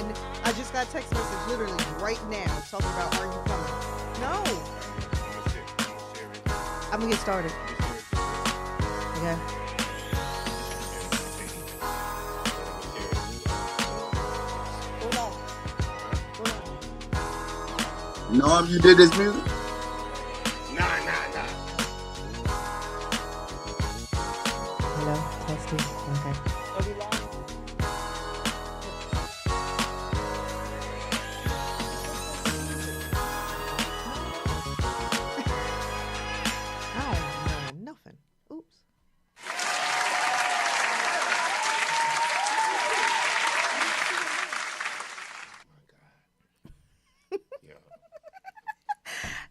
and I just got a text message literally right now talking about, are you coming? No. I'm going to get started. Okay. Norm, you did this music? Nah. Hello, testing. Okay. Are we live? I don't know nothing. Oops.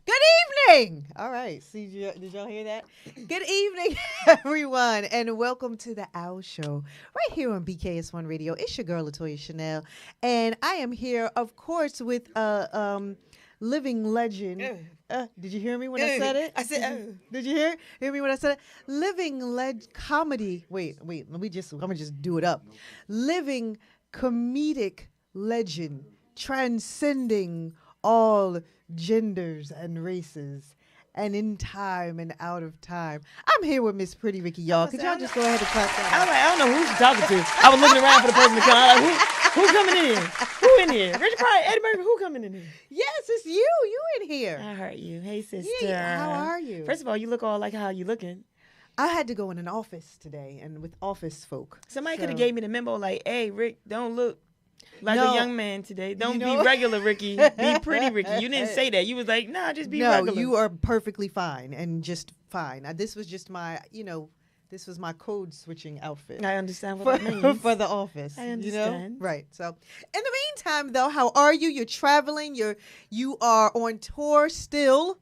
Good evening. All right. See, did y'all hear that? Good evening, everyone, and welcome to the Owl Show right here on BKS1 Radio. It's your girl, Latoya Chanel, and I am here, of course, with living legend. Did you hear me when I said it? I said, Did you hear me when I said it? Living comedy. Wait. I'm gonna just do it up. Living comedic legend, transcending all genders and races, and in time and out of time. I'm here with Miss Pretty Ricky, y'all. Could y'all just go ahead and clap that? I was like, I don't know who she's talking to. I was looking around for the person to come. I was like, who coming in here? Who in here? Richard Pryor, Eddie Murphy, who coming in here? Yes, it's you. You in here. I heard you. Hey, sister. Yeah, how are you? First of all, you look all like how you looking. I had to go in an office today and with office folk. Somebody So- could have gave me the memo like, hey, Rick, don't look like No. a young man today. Don't You know- be regular, Ricky. Be pretty, Ricky. You didn't say that. You was like, nah, just be No, regular. you are perfectly fine and just fine. This was just my, this was my code switching outfit. I understand what that for, means. for the office. I You understand. know? Right. So in the meantime though, how are you? You're traveling, you are on tour still.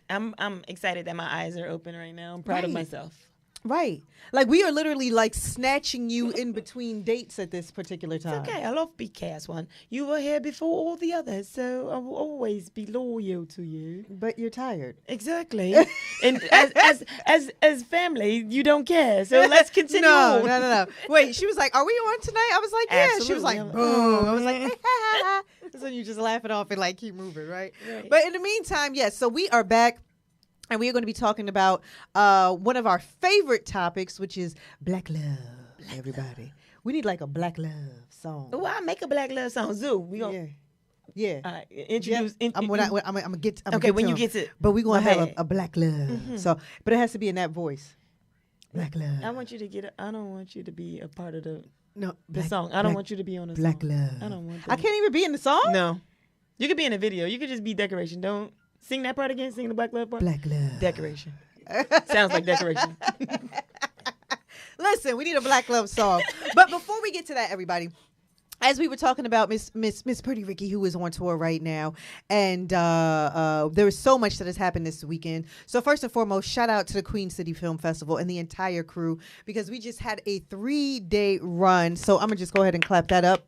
I'm excited that my eyes are open right now. I'm proud of Right. myself. Right. Like we are literally like snatching you in between dates at this particular time. It's okay. I love BKS1. You were here before all the others, so I will always be loyal to you. But you're tired. Exactly. And as family, you don't care. So let's continue. No. Wait, she was like, "Are we on tonight?" I was like, "Yeah." She was like, Absolutely. "Boom." I was like, so you just laugh it off and like keep moving, right? Right. But in the meantime, yes. So we are back. And we are going to be talking about one of our favorite topics, which is black love. Everybody, we need like a black love song. Oh, I'll make a black love song. Zoo. We gonna Yeah. all right, introduce. I'm gonna get. Okay, when you him. get to. But we're gonna my have bad. a black love. So, but it has to be in that voice. Black love. I want you to get. I don't want you to be a part of the No, song. I don't want you to be on the black song. love. I don't want. I can't even be in the song. No, you could be in a video. You could just be decoration. Don't sing that part again. Sing the black love part. Black love. Decoration. Sounds like decoration. Listen, we need a black love song. But before we get to that, everybody, as we were talking about Miss Pretty Ricky, who is on tour right now, and there is so much that has happened this weekend. So first and foremost, shout out to the Queen City Film Festival and the entire crew, because we just had a 3-day run. So I'm gonna just go ahead and clap that up.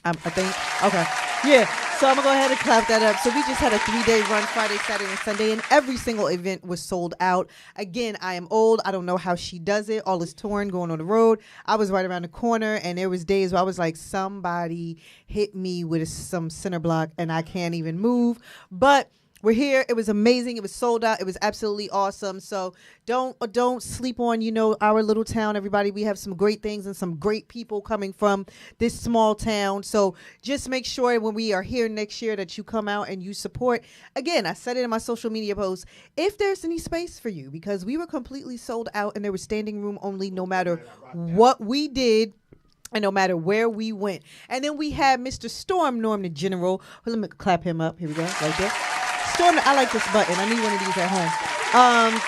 I think. Okay. Yeah. So I'm going to go ahead and clap that up. So we just had a 3-day run, Friday, Saturday, and Sunday, and every single event was sold out. Again, I am old. I don't know how she does it. All this touring, going on the road. I was right around the corner, and there was days where I was like, somebody hit me with some center block, and I can't even move. But we're here. It was amazing. It was sold out. It was absolutely awesome. So don't sleep on, our little town, everybody. We have some great things and some great people coming from this small town. So just make sure when we are here next year that you come out and you support. Again, I said it in my social media post, if there's any space for you, because we were completely sold out and there was standing room only no matter what we did. And no matter where we went. And then we had Mr. Norm the General. Well, let me clap him up. Here we go. Right there. I like this button. I need one of these at home.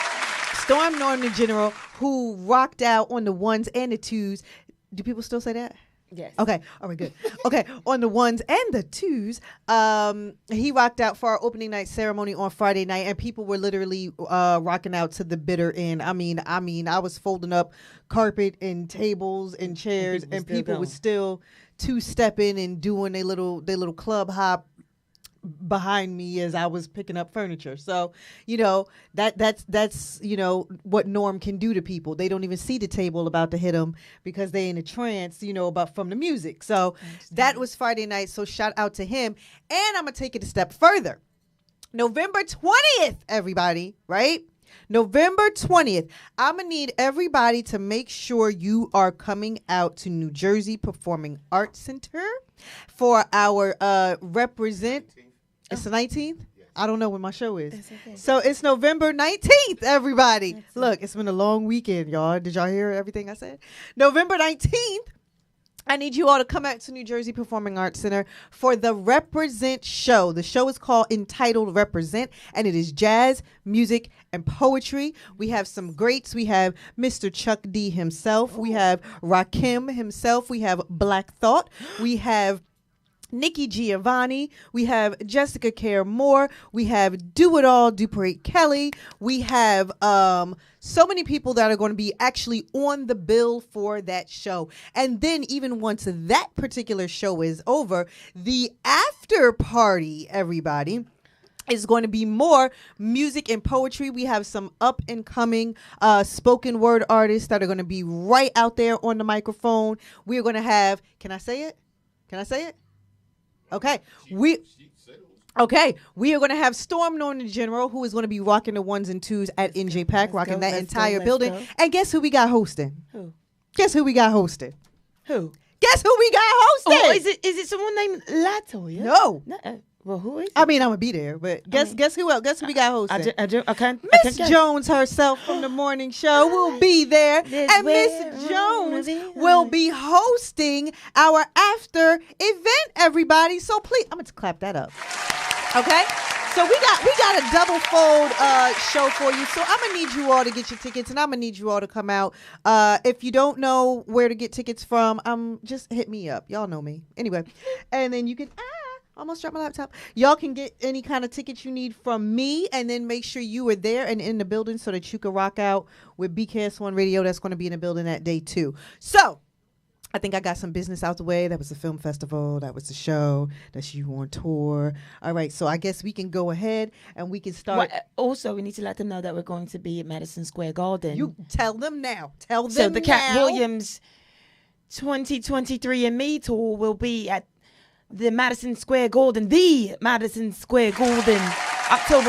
Norm the General, who rocked out on the ones and the twos. Do people still say that? Yes. Okay. All right, good. Okay. On the ones and the twos, he rocked out for our opening night ceremony on Friday night, and people were literally rocking out to the bitter end. I mean, I was folding up carpet and tables and chairs, and people were still two-stepping and doing their little club hop behind me as I was picking up furniture. So, that's what Norm can do to people. They don't even see the table about to hit them because they in a trance, about from the music. So that was Friday night. So shout out to him. And I'm going to take it a step further. November 20th, everybody, right? November 20th. I'm going to need everybody to make sure you are coming out to New Jersey Performing Arts Center for our Represent. It's the 19th? I don't know when my show is. Okay. So it's November 19th, everybody. Look, it's been a long weekend, y'all. Did y'all hear everything I said? November 19th. I need you all to come out to New Jersey Performing Arts Center for the Represent show. The show is entitled Represent, and it is jazz, music, and poetry. We have some greats. We have Mr. Chuck D himself. We have Rakim himself. We have Black Thought. We have Nikki Giovanni. We have Jessica Care Moore. We have Do It All, Dupree Kelly. We have so many people that are going to be actually on the bill for that show. And then even once that particular show is over, the after party, everybody, is going to be more music and poetry. We have some up and coming spoken word artists that are going to be right out there on the microphone. We're going to have, can I say it? Okay. We are going to have Storm Norton General, who is going to be rocking the ones and twos at NJ Pack, rocking that entire building. And guess who we got hosting? Who? Guess who we got hosting? Who? Guess who we got hosting? Oh, is it someone named Latoya? No. Well, who is it? I mean, I'm going to be there, but guess who else? Guess who we got hosting? I can't Miss Jones herself from the morning show will be there. And Miss Jones will be hosting our after event, everybody. So please, I'm going to clap that up. Okay? So we got a double fold show for you. So I'm going to need you all to get your tickets, and I'm going to need you all to come out. If you don't know where to get tickets from, just hit me up. Y'all know me. Anyway, and then you can... Almost dropped my laptop. Y'all can get any kind of tickets you need from me, and then make sure you are there and in the building so that you can rock out with BKS1 Radio. That's going to be in the building that day too. So I think I got some business out the way. That was the film festival. That was the show. That's you on tour. All right. So I guess we can go ahead and we can start. Well, also, we need to let them know that we're going to be at Madison Square Garden. You tell them now. Tell them so the now. Cat Williams 2023 and Me tour will be at the Madison Square Garden, October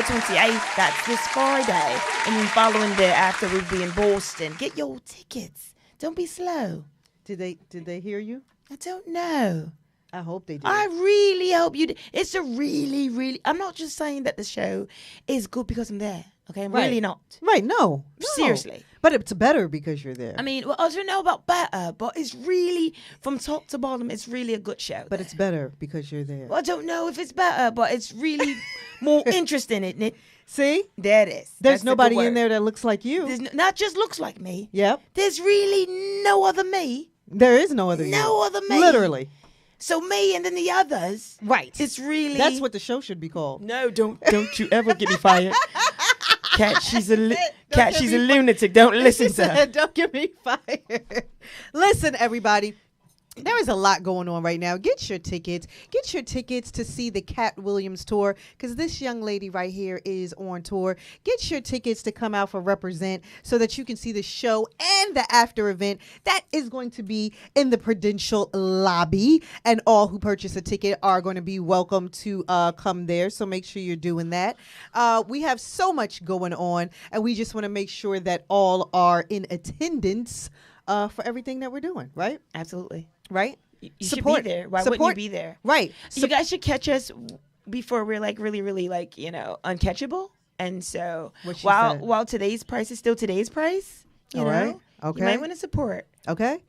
28th. That's this Friday. And then following thereafter, we'll be in Boston. Get your tickets. Don't be slow. Did they hear you? I don't know. I hope they did. I really hope you did. It's a really, I'm not just saying that the show is good because I'm there. Okay, I'm really not. Right, no. Seriously. But it's better because you're there. I mean, well, I don't know about better, but it's really, from top to bottom, it's really a good show. But it's better because you're there. Well, I don't know if it's better, but it's really more interesting, isn't it? See? There it is. There's nobody in there that looks like you. Not just looks like me. Yep. There's really no other me. There is no other you. No other me. Literally. So me and then the others. Right. It's really. That's what the show should be called. No, don't you ever get me fired. Cat, she's a lunatic. Don't listen to her. Don't get me fired. Listen, everybody. There is a lot going on right now. Get your tickets. Get your tickets to see the Cat Williams tour, because this young lady right here is on tour. Get your tickets to come out for Represent so that you can see the show and the after event. That is going to be in the Prudential lobby, and all who purchase a ticket are going to be welcome to come there. So make sure you're doing that. We have so much going on, and we just want to make sure that all are in attendance for everything that we're doing, right? Absolutely. Right? You should be there. Why wouldn't you be there? Right. You guys should catch us before we're like really, uncatchable. And so while today's price is still today's price, you know, okay, you might want to support. Okay.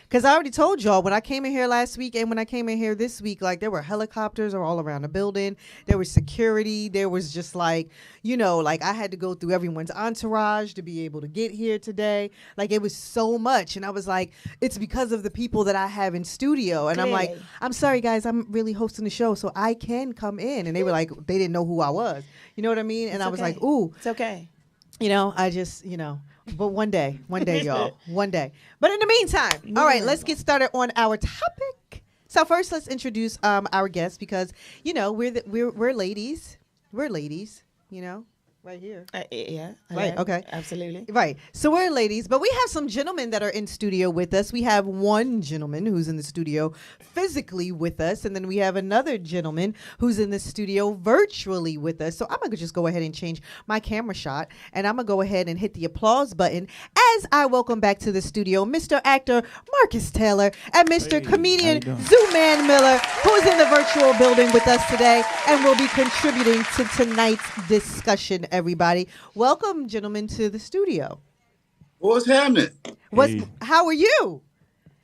Because I already told y'all when I came in here last week and when I came in here this week, like there were helicopters all around the building. There was security. There was just like, like I had to go through everyone's entourage to be able to get here today. Like it was so much. And I was like, it's because of the people that I have in studio. And Clearly. I'm like, I'm sorry, guys, I'm really hosting the show, so I can come in. And they were like, they didn't know who I was. You know what I mean? And It's I was okay. like, ooh. It's okay. I just, but one day, y'all, one day. But in the meantime, all right, let's get started on our topic. So first, let's introduce our guests because we're ladies. We're ladies. Right here. Yeah. Right. Okay. Absolutely. Right. So we're ladies, but we have some gentlemen that are in studio with us. We have one gentleman who's in the studio physically with us, and then we have another gentleman who's in the studio virtually with us. So I'm going to just go ahead and change my camera shot, and I'm going to go ahead and hit the applause button as I welcome back to the studio Mr. Actor Marcus Taylor and Mr. Comedian Zooman Miller, who is in the virtual building with us today and will be contributing to tonight's discussion. Everybody, welcome, gentlemen, to the studio. What's happening? How are you?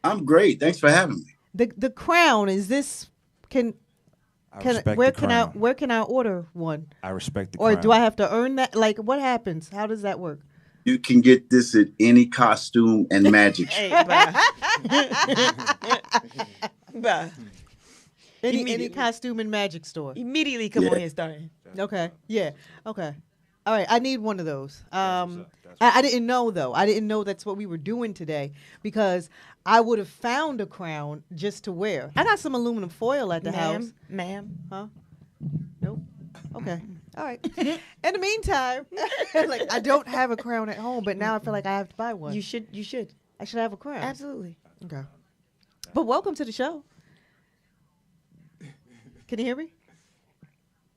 I'm great. Thanks for having me. The crown is this? Where can I order one? I respect the crown. Or do I have to earn that? Like, what happens? How does that work? You can get this at any costume and magic. Hey, bye. Any costume and magic store. Immediately come on here starting. Okay. Yeah. Okay. All right. I need one of those. I didn't know, though. I didn't know that's what we were doing today because I would have found a crown just to wear. I got some aluminum foil at the house. Ma'am. Huh? Nope. Okay. All right. In the meantime, I don't have a crown at home, but now I feel like I have to buy one. You should. I should have a crown. Absolutely. Okay. But welcome to the show. Can you hear me?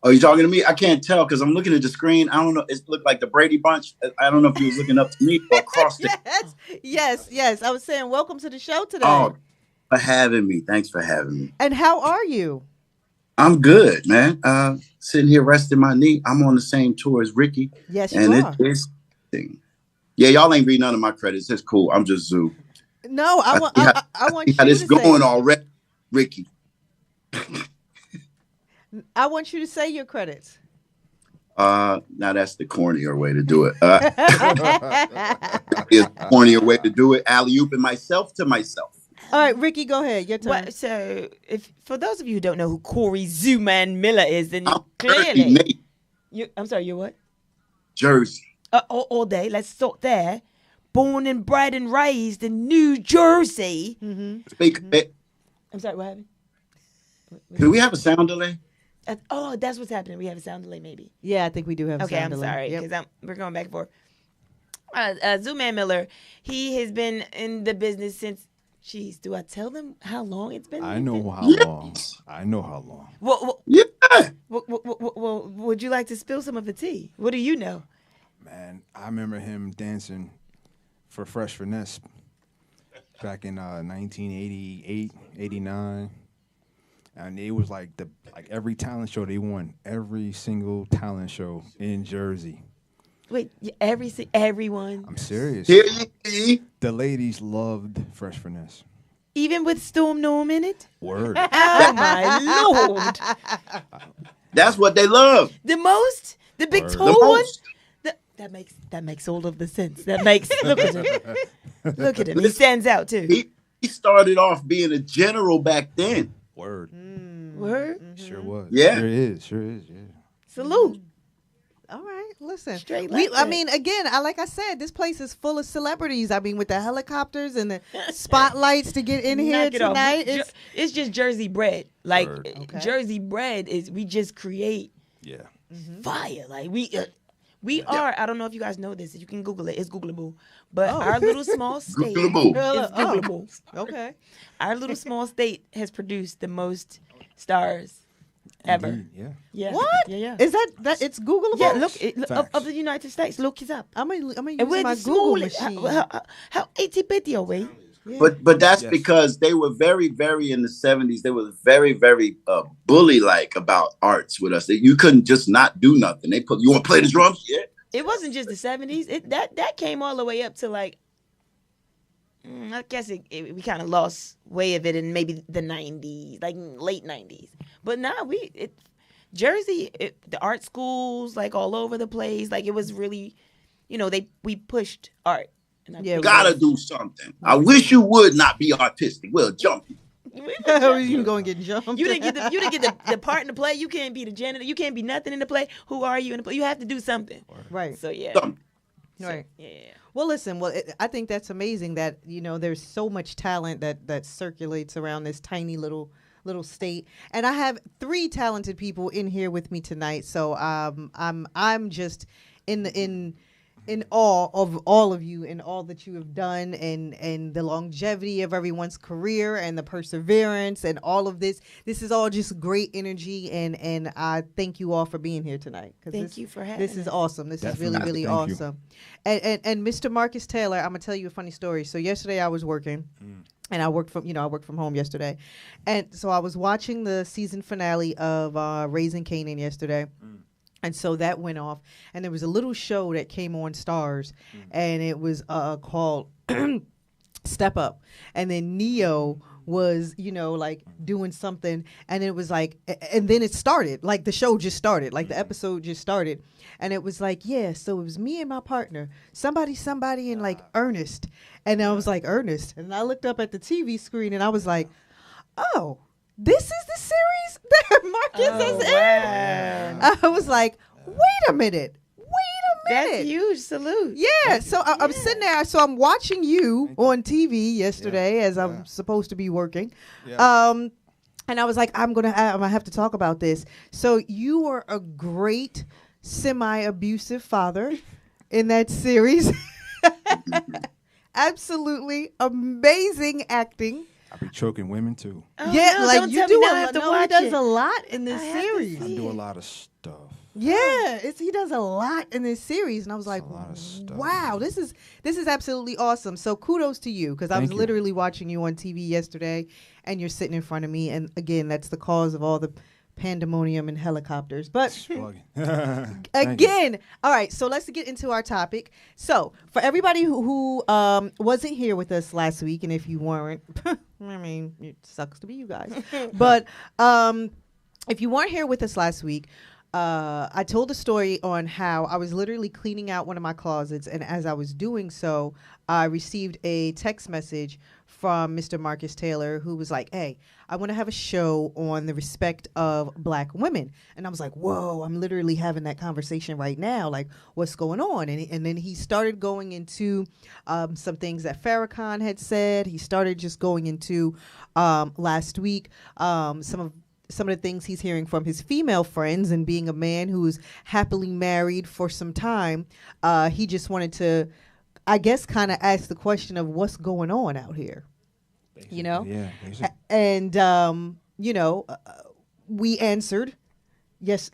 Oh, you talking to me? I can't tell because I'm looking at the screen. I don't know. It looked like the Brady Bunch. I don't know if you was looking up to me or across the. Yes. I was saying welcome to the show today. Oh, for having me. Thanks for having me. And how are you? I'm good, man. Sitting here resting my knee. I'm on the same tour as Ricky. Yes, you are. It's yeah, y'all ain't read none of my credits. It's cool. I'm just Zoo. No, I want you to say going already, Ricky. I want you to say your credits. Now that's the cornier way to do it. It's the cornier way to do it. Alley-ooping myself to myself. All right, Ricky, go ahead. Your turn. So, for those of you who don't know who Corey Zooman Miller is, then you I'm sorry, you're what? Jersey. All day. Let's start there. Born and bred and raised in New Jersey. Mm-hmm. I'm sorry, what happened? Do we have a sound delay? That's what's happening. We have a sound delay, maybe. Yeah, I think we do have a sound delay. Okay, I'm sorry, because we're going back and forth. Zooman Miller, he has been in the business since, do I tell them how long it's been? I know how long. I know how long. Well, would you like to spill some of the tea? What do you know? Man, I remember him dancing for Fresh Finesse back in 1988, 89. And it was like every talent show they won, every single talent show in Jersey. Wait, everyone? I'm serious. The ladies loved Fresh Finesse. Even with Storm Norm in it? Word. Oh my Lord. That's what they love. The most? The big tall one? That makes all of the sense. Look at him. Look at him. He stands out too. He started off being a general back then. Word. Word? Mm-hmm. Sure was. Yeah. Sure is. Yeah. Salute. All right, listen. I mean, again, like I said, this place is full of celebrities. I mean, with the helicopters and the spotlights to get in here tonight. It's just Jersey bread. Like, okay. Jersey bread is, we just create fire. Like, we are, I don't know if you guys know this. You can Google it. It's Googleable. But our little small state. Googleable. It's Googleable. Okay. Our little small state has produced the most stars ever. Indeed, Yeah. What? Yeah. Is that it's Googleable? Yeah, look, of the United States. Look it up. I'm gonna use And we're my the Google smallest. machine. How itty-bitty are we? Yeah. But that's because they were very, very in the 70s. They were very, very bully-like about arts with us. You couldn't just not do nothing. They put, you want to play the drums? Yeah. It wasn't just the 70s. That came all the way up to like, I guess we kind of lost way of it in maybe the 90s, like late 90s. But now Jersey, the art schools, like all over the place. Like it was really, we pushed art. And you gotta do something. I wish you would not be artistic. We'll jump you. You can go and get jumped. You didn't get the part in the play. You can't be the janitor. You can't be nothing in the play. Who are you in the play? You have to do something. Right. So yeah. Right. Yeah. Well, listen. I think that's amazing that there's so much talent that circulates around this tiny little little state. And I have 3 talented people in here with me tonight. So I'm just in awe of all of you and all that you have done, and the longevity of everyone's career and the perseverance and all of this. This is all just great energy, and I thank you all for being here tonight. Thank you for having This is us. awesome. This is really, really Thank you. awesome. And Mr. Marcus Taylor, I'm gonna tell you a funny story. So yesterday I was working. And I worked from home yesterday, and so I was watching the season finale of Raising Kanan yesterday. And so that went off, and there was a little show that came on Stars, and it was called Step Up. And then Neo was, like doing something, and it was like, and then it started, like the show just started, like the episode just started. And it was like, yeah, so it was me and my partner, somebody, and like Ernest. And I was like, Ernest. And I looked up at the TV screen, and I was like, oh, this is the series that Marcus is in. I was like, wait a minute. That's huge. Salute. Yeah. So I'm sitting there. So I'm watching you on TV yesterday as I'm supposed to be working. Yeah. And I was like, I'm gonna have to talk about this. So you were a great semi-abusive father in that series. Absolutely amazing acting. I be choking women too. Oh, yeah, no, like you do he does a lot in this series. I do a lot of stuff. Yeah, he does a lot in this series, and I was like, wow, this is absolutely awesome. So kudos to you, because I was literally watching you on TV yesterday, and you're sitting in front of me, and again, that's the cause of all the pandemonium and helicopters. But again, all right, so let's get into our topic. So for everybody who wasn't here with us last week, and if you weren't, I mean, it sucks to be you guys. But if you weren't here with us last week, I told a story on how I was literally cleaning out one of my closets, and as I was doing so, I received a text message from Mr. Marcus Taylor, who was like, hey, I want to have a show on the respect of Black women. And I was like, whoa, I'm literally having that conversation right now. Like, what's going on? And then he started going into some things that Farrakhan had said. He started just going into last week some of the things he's hearing from his female friends, and being a man who's happily married for some time. He just wanted to, I guess, kind of ask the question of what's going on out here. Basically, you know? Yeah. And, we answered,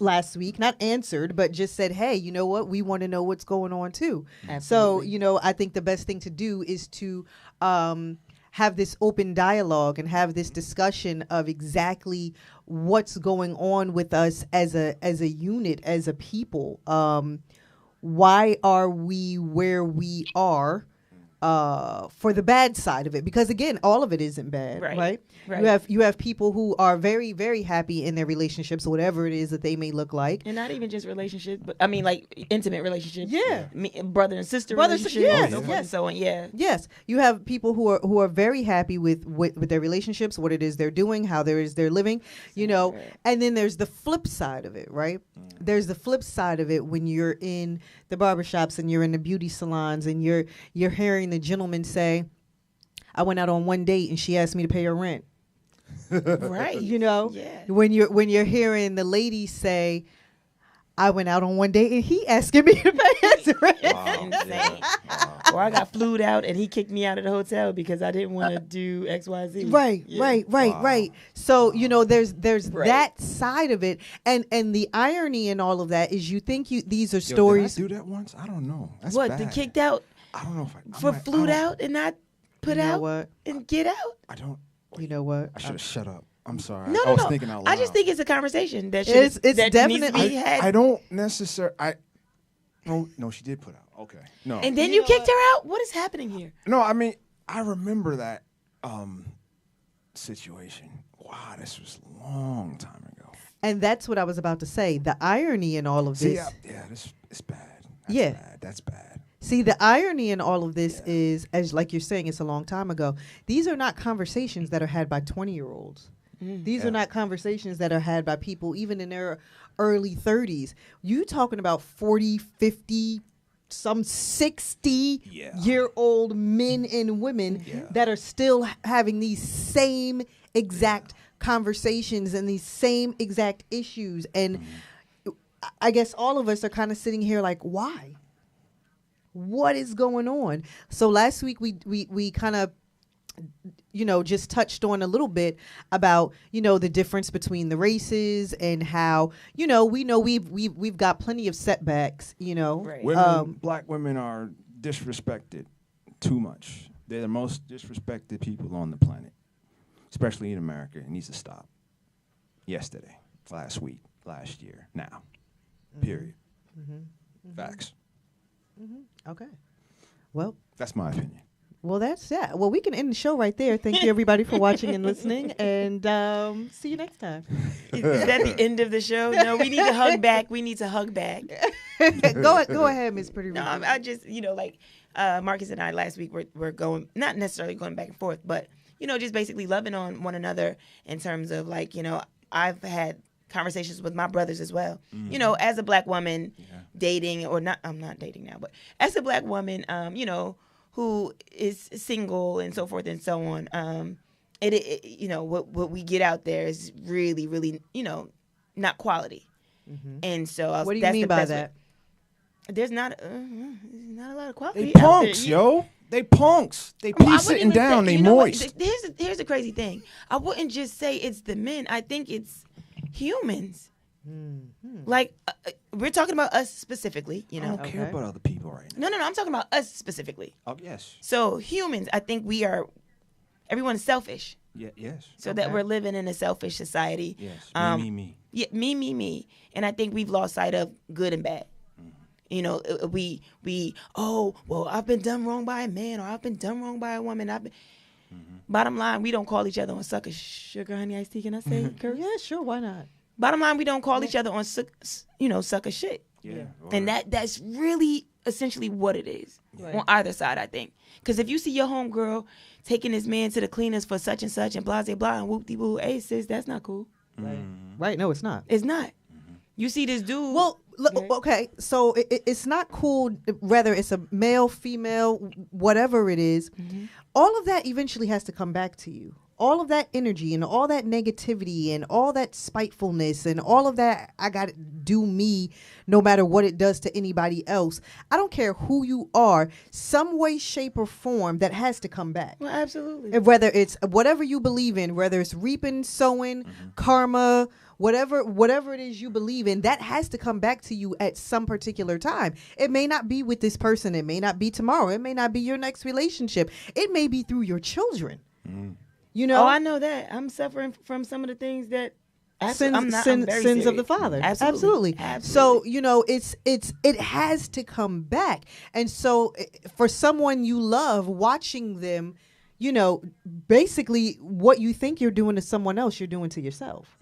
last week, not answered, but just said, hey, you know what? We want to know what's going on too. Absolutely. So, I think the best thing to do is to have this open dialogue and have this discussion of exactly what's going on with us as a unit, as a people. Why are we where we are? For the bad side of it, because again, all of it isn't bad, right? You have people who are very, very happy in their relationships, whatever it is that they may look like, and not even just relationships, but I mean, like intimate relationships. Yeah, brother and sister relationships. So on. Yeah. Yes, you have people who are very happy with their relationships, what it is they're doing, how they're living, and then there's the flip side of it, right? There's the flip side of it when you're in the barbershops and you're in the beauty salons and you're hearing the gentleman say, I went out on one date and she asked me to pay her rent. Right. Yeah. When you're hearing the lady say, I went out on one date and he asking me to pay his rent. Wow. Or I got flued out and he kicked me out of the hotel because I didn't want to do XYZ. Right. So, there's that side of it. And the irony in all of that is you think these are stories. Did I do that once? I don't know. That's what? bad. The kicked out? I don't know if flued out and not put out what? And get out? I don't. You know what? I should have shut up. I'm sorry. No. I was thinking out loud. I just think it's a conversation that it's definitely needs to be had. I don't necessarily. No, she did put out. Okay. No. And then you kicked her out? What is happening here? No, I mean, I remember that situation. Wow, this was a long time ago. And that's what I was about to say. The irony in all of this. This is bad. That's bad. See, the irony in all of this is, as like you're saying, it's a long time ago. These are not conversations that are had by 20-year-olds. These are not conversations that are had by people even in their early 30s. You talking about 40, 50, some 60-year-old men and women that are still having these same exact conversations and these same exact issues. And I guess all of us are kind of sitting here like, why? What is going on? So last week we kind of, just touched on a little bit about, the difference between the races and how, we know we've got plenty of setbacks, Right. Black women are disrespected too much. They're the most disrespected people on the planet, especially in America. It needs to stop. Yesterday, last week, last year, now. Period. Facts. Okay. Well, that's my opinion. Well, that's that. Well, we can end the show right there. Thank you, everybody, for watching and listening. And see you next time. Is that the end of the show? No, we need to hug back. We need to hug back. Go ahead, Miss Pretty. No, I just, Marcus and I last week were going, not necessarily going back and forth, but, just basically loving on one another in terms of I've had conversations with my brothers as well. As a Black woman dating, or not, I'm not dating now, but as a Black woman, who is single and so forth and so on. What we get out there is really, really, not quality. And so what do you mean by that? There's not a lot of quality. They punks, yo. They punks. They pee sitting down. They moist. Here's the crazy thing. I wouldn't just say it's the men. I think it's humans. Like we're talking about us specifically, I don't care about other people right now. No. I'm talking about us specifically. Oh yes. So humans, I think everyone is selfish. Yeah. Yes. So that we're living in a selfish society. Yes. Me. Yeah. Me. And I think we've lost sight of good and bad. I've been done wrong by a man, or I've been done wrong by a woman. Bottom line, we don't call each other on sucker sugar honey iced tea. Can I say curse? Yeah, sure. Why not? Bottom line, we don't call each other on sucker shit. Yeah. And that's really essentially what it is on either side, I think. Because if you see your homegirl taking this man to the cleaners for such and such and blah, blah, blah, and whoop-de-woo, hey, sis, that's not cool. Right. No, it's not. It's not. You see this dude. Well, okay. So it's not cool, whether it's a male, female, whatever it is. All of that eventually has to come back to you. All of that energy and all that negativity and all that spitefulness and all of that, I got to do me no matter what it does to anybody else. I don't care who you are, some way, shape, or form that has to come back. Well, absolutely. And whether it's whatever you believe in, whether it's reaping, sowing, karma, whatever it is you believe in, that has to come back to you at some particular time. It may not be with this person. It may not be tomorrow. It may not be your next relationship. It may be through your children. Oh, I know that. I'm suffering from some of the things that sins of the father. Absolutely. So, it has to come back. And so for someone you love, watching them, basically what you think you're doing to someone else, you're doing to yourself.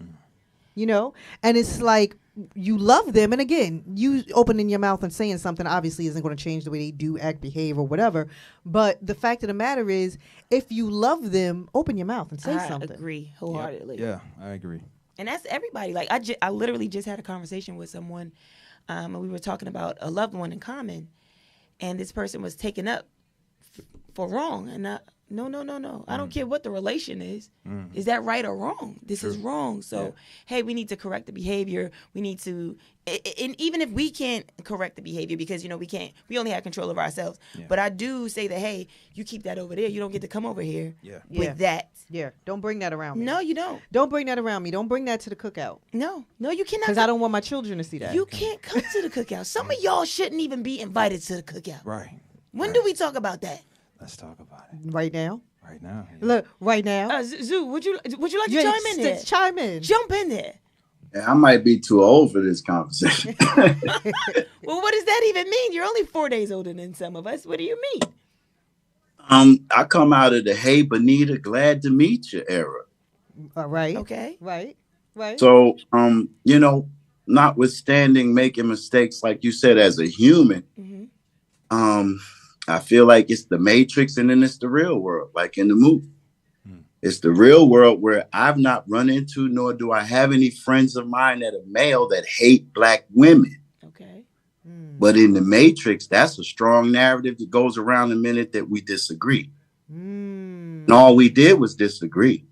And it's like, you love them, and again, you opening your mouth and saying something obviously isn't going to change the way they do, act, behave, or whatever. But the fact of the matter is, if you love them, open your mouth and say something. I agree wholeheartedly. Yeah, I agree. And that's everybody. Like I literally just had a conversation with someone, and we were talking about a loved one in common, and this person was taken up for wrong, and no. I don't care what the relation is. Is that right or wrong? This is wrong. So, hey, we need to correct the behavior. We need to, and even if we can't correct the behavior because, we only have control of ourselves. Yeah. But I do say that, hey, you keep that over there. You don't get to come over here with that. Yeah. Don't bring that around me. No, you don't. Don't bring that around me. Don't bring that to the cookout. No, you cannot. Because I don't want my children to see that. You can't come to the cookout. Some of y'all shouldn't even be invited to the cookout. Right. When do we talk about that? Let's talk about it. Right now. Right now. Yeah. Look, right now. Zoo, would you like to chime in there? Chime in. Jump in there. I might be too old for this conversation. Well, what does that even mean? You're only 4 days older than some of us. What do you mean? I come out of the "Hey, Bonita, glad to meet you" era. Right. Okay. Right. So, notwithstanding making mistakes, like you said, as a human, I feel like it's the Matrix and then it's the real world, like in the movie. It's the real world where I've not run into, nor do I have any friends of mine that are male that hate Black women. Okay. But in the Matrix, that's a strong narrative that goes around the minute that we disagree. And all we did was disagree.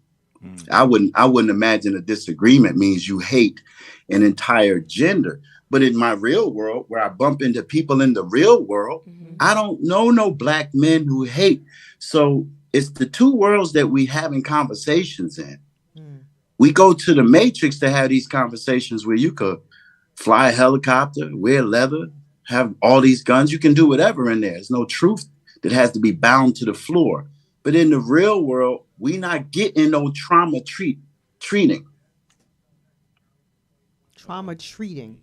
I wouldn't imagine a disagreement means you hate an entire gender. But in my real world, where I bump into people in the real world, I don't know no black men who hate. So it's the two worlds that we having conversations in. We go to the Matrix to have these conversations where you could fly a helicopter, wear leather, have all these guns. You can do whatever in there. There's no truth that has to be bound to the floor. But in the real world, we not getting no trauma treating. Trauma treating.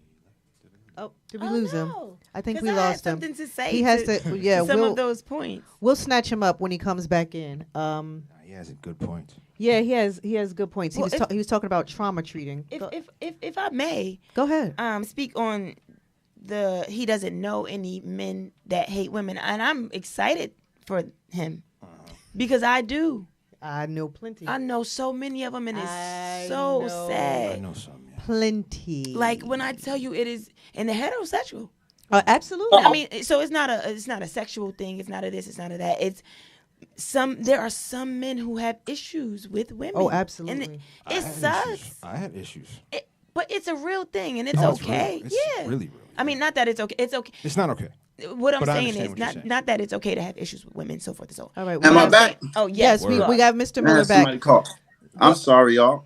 Oh, did we lose him? I think we I lost had him. something to say. He has to. Yeah, some of those points. We'll snatch him up when he comes back in. He has a good point. Yeah, he has good points. Well, he was talking about trauma treating. If I may, go ahead. Speak on he doesn't know any men that hate women, and I'm excited for him because I do. I know plenty. I know so many of them, and it's so sad. I know some. Yeah. Plenty. Like when I tell you it is, and the heterosexual. Absolutely. I mean, so it's not a sexual thing. It's not a this. It's not a that. It's there are some men who have issues with women. Oh, absolutely. And it sucks. I have issues. But it's a real thing, and it's No, okay. it's Yeah. really. I mean, not that it's okay. It's okay. It's not okay. What I'm But I saying understand is what you're saying. not that it's okay to have issues with women, so forth and so on. All right. Am I back? Oh yes, we got Mr. Miller back. Somebody call. I'm sorry, y'all.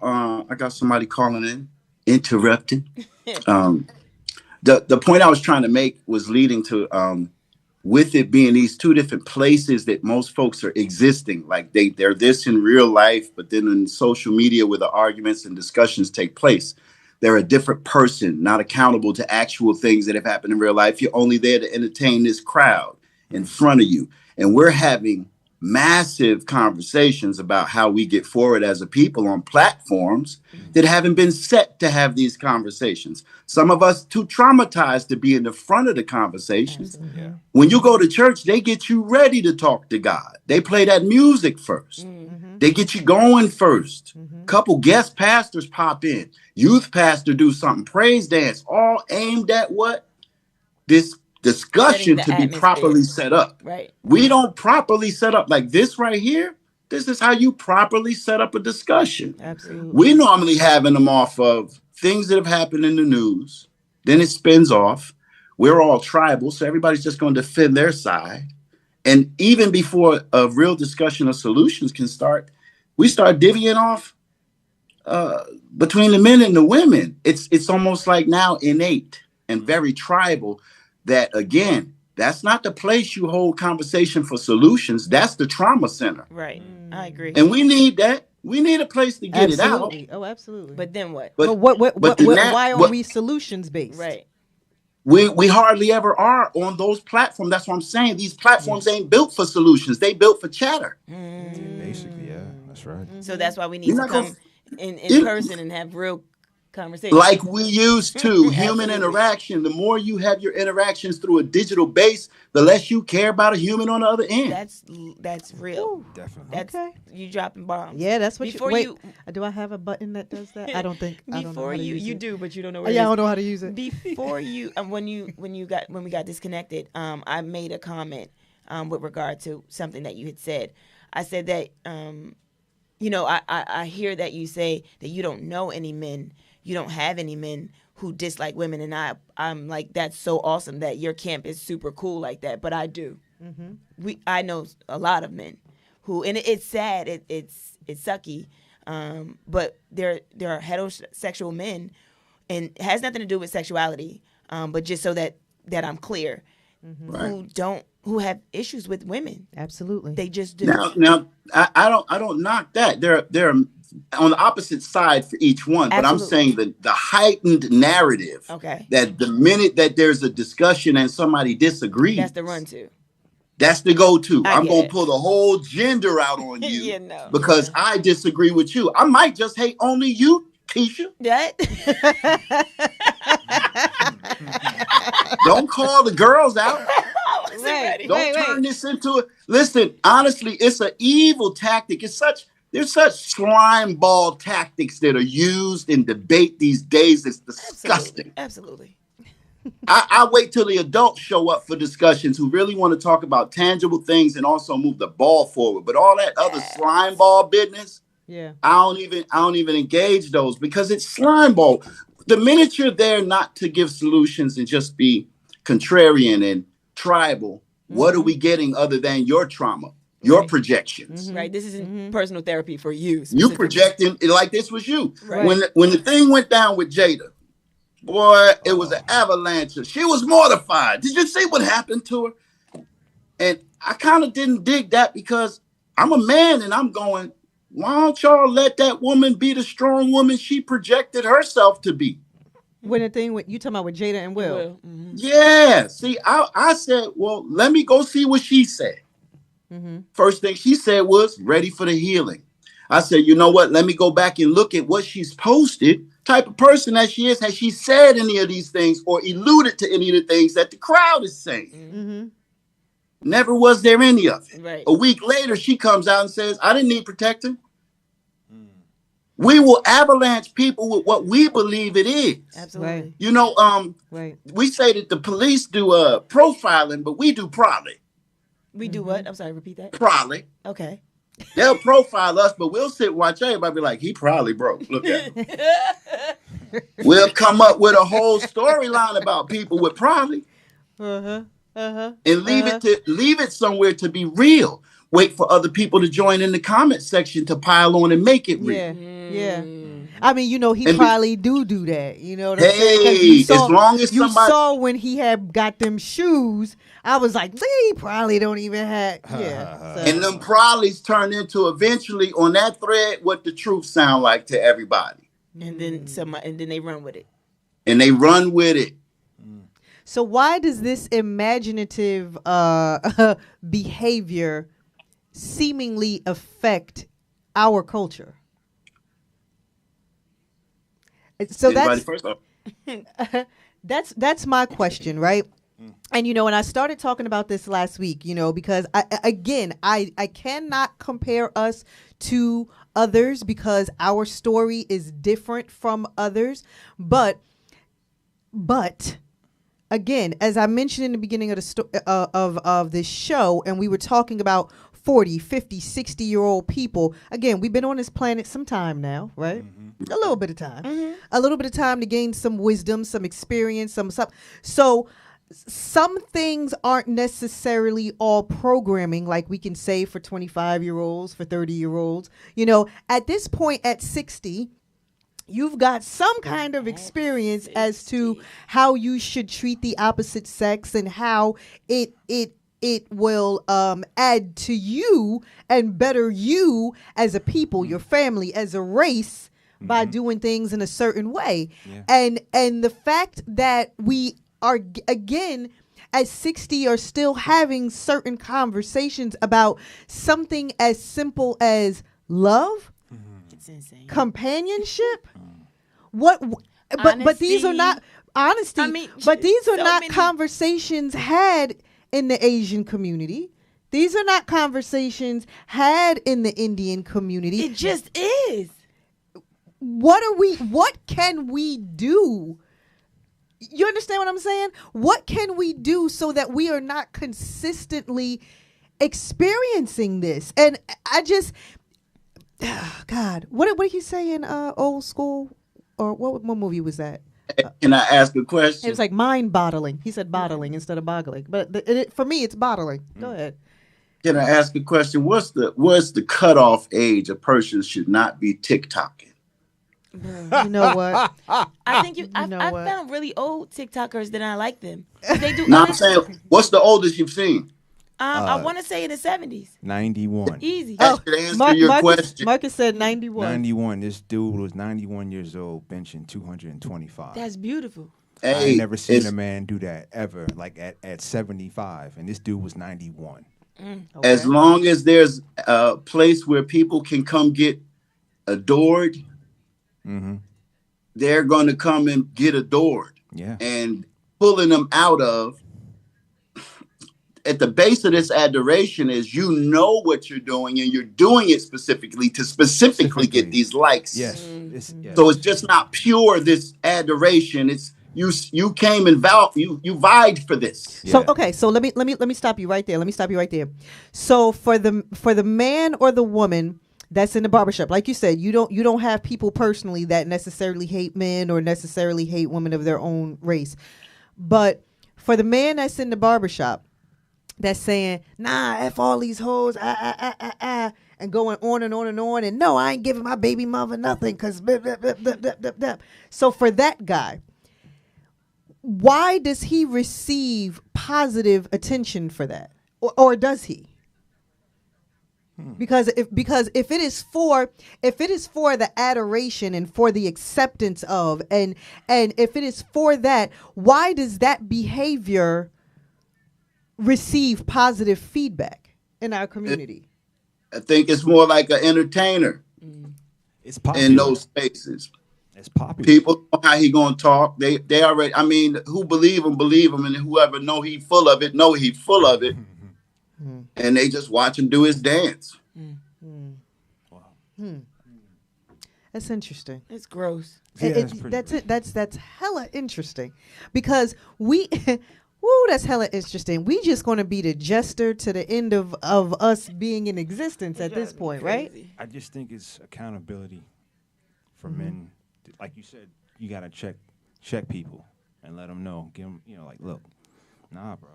I got somebody calling in, interrupting. The point I was trying to make was leading to with it being these two different places that most folks are existing. Like they're this in real life, but then in social media where the arguments and discussions take place, they're a different person, not accountable to actual things that have happened in real life. You're only there to entertain this crowd in front of you. And we're having massive conversations about how we get forward as a people on platforms that haven't been set to have these conversations. Some of us too traumatized to be in the front of the conversations. Yeah. When you go to church, they get you ready to talk to God. They play that music first. They get you going first. Couple guest pastors pop in. Youth pastor do something. Praise dance. All aimed at what? This discussion to be properly set up. Right. We don't properly set up like this right here. This is how you properly set up a discussion. Absolutely. We normally having them off of things that have happened in the news. Then it spins off. We're all tribal, so everybody's just going to defend their side. And even before a real discussion of solutions can start, we start divvying off between the men and the women. It's almost like now innate and very tribal. That again, that's not the place you hold conversation for solutions. That's the trauma center. Right. I agree. And we need that. We need a place to get absolutely. it out. Oh, absolutely. But then what? But why are we solutions based? Right. We hardly ever are on those platforms. That's what I'm saying. These platforms ain't built for solutions. They built for chatter. Basically, yeah, that's right. So that's why we need to come in person and have real conversation. Like we used to. Human interaction. The more you have your interactions through a digital base, the less you care about a human on the other end. That's real. Definitely. That's you dropping bombs. Yeah, that's what before you do I have a button that does that? I don't think. Before I don't know how to use you it. do, but you don't know where. Yeah, I don't know how to use it. Before you, when we got disconnected, I made a comment with regard to something that you had said. I said that I hear that you say that you don't know any men. You don't have any men who dislike women, and I'm like, that's so awesome that your camp is super cool like that. But I do. I know a lot of men who, and it's sad, it's sucky, but there are heterosexual men, and it has nothing to do with sexuality, but just so that I'm clear, who have issues with women. Absolutely, they just do. Now, I don't knock that. They're on the opposite side for each one, but I'm saying that the heightened narrative, that the minute that there's a discussion and somebody disagrees, that's the run to. That's the go-to. I'm going to pull the whole gender out on you because I disagree with you. I might just hate only you, Keisha. Don't call the girls out. Don't turn this into it. Listen, honestly, it's an evil tactic. There's such slime ball tactics that are used in debate these days. It's disgusting. Absolutely. I wait till the adults show up for discussions who really want to talk about tangible things and also move the ball forward. But all that other slime ball business, Yeah. I don't even engage those because it's slime ball. The minute you're there not to give solutions and just be contrarian and tribal, what are we getting other than your trauma, your projections? Right. This isn't personal therapy for you. You projecting it like this was you. Right. When the thing went down with Jada, boy, it was an avalanche. She was mortified. Did you see what happened to her? And I kind of didn't dig that because I'm a man and I'm going, why don't y'all let that woman be the strong woman she projected herself to be? When the thing with you talking about with Jada and Will. Yeah. See, I said, well, let me go see what she said. First thing she said was ready for the healing. I said, you know what? Let me go back and look at what she's posted. Type of person that she is. Has she said any of these things or alluded to any of the things that the crowd is saying? Never was there any of it. Right. A week later, she comes out and says, I didn't need protection. We will avalanche people with what we believe it is. Absolutely. Right. You know, Right. we say that the police do profiling, but we do probably. We do what? I'm sorry, repeat that. Probably. Okay. They'll profile us, but we'll sit and watch everybody be like, he probably broke. Look at him. We'll come up with a whole storyline about people with probably. And leave it somewhere to be real. Wait for other people to join in the comment section to pile on and make it real. Yeah. I mean, you know, he And probably do that. You know what I'm saying? 'Cause Hey, as long as you somebody saw when he had got them shoes, I was like, he probably don't even have. Yeah. So. and them probablys turn into eventually on that thread what the truth sound like to everybody. And then they run with it. And they run with it. So why does this imaginative behavior seemingly affect our culture? So Anybody first? that's my question, right? And you know, and I started talking about this last week, you know, because I cannot compare us to others because our story is different from others, but again, as I mentioned in the beginning of the of this show, and we were talking about 40, 50, 60-year-old people. Again, we've been on this planet some time now, right? A little bit of time. A little bit of time to gain some wisdom, some experience, some. So some things aren't necessarily all programming like we can say for 25-year-olds, for 30-year-olds. You know, at this point at 60, you've got some kind of experience as to how you should treat the opposite sex and how it will add to you and better you as a people, your family, as a race by doing things in a certain way. Yeah. And the fact that we are, again, at 60 are still having certain conversations about something as simple as love, It's insane. Companionship. But these are not honesty. I mean, but these are so not many conversations had in the Asian community. These are not conversations had in the Indian community. It just is. What can we do? You understand what I'm saying? What can we do so that we are not consistently experiencing this? And I just, God, what did he say in Old School? Or what movie was that? Can I ask a question? It was like mind bottling. He said bottling instead of boggling. But for me, it's bottling. Go ahead. Can I ask a question? What's the cutoff age a person should not be TikToking? You know what? I think I what? found really old TikTokers that I like them. They do. No, I'm saying, what's the oldest you've seen? I want to say in the 70s. 91. Easy. That should answer your question. Marcus said 91. 91. This dude was 91 years old, benching 225. That's beautiful. I Hey, ain't never seen a man do that ever, like at 75. And this dude was 91. Okay. as long as there's a place where people can come get adored, they're going to come and get adored. Yeah. And pulling them out of, at the base of this adoration is you know what you're doing and you're doing it specifically to specifically get these likes. Yes. So it's just not pure this adoration. It's you came and you vied for this. So Yeah. okay, so let me stop you right there. So for the man or the woman that's in the barbershop. Like you said, you don't have people personally that necessarily hate men or necessarily hate women of their own race. But for the man that's in the barbershop that's saying, nah, F all these hoes, and going on and on and on, and no, I ain't giving my baby mother nothing because blah, blah, blah, blah, blah, blah, blah. So for that guy, why does he receive positive attention for that? Or does he? Because if it is for the adoration and for the acceptance of and if it is for that, why does that behavior receive positive feedback in our community? I think it's more like an entertainer It's popular. in those spaces. It's popular. People know how he gonna talk. They already. I mean, who believe him, and whoever know he full of it, know he full of it, and they just watch him do his dance. That's interesting. It's gross. Yeah, that's pretty That's gross. it. That's hella interesting, because we, that's hella interesting. We just going to be the jester to the end of us being in existence at this point, right? I just think it's accountability for men. Like you said, you gotta check people and let them know. Give them, like, look, nah, bro.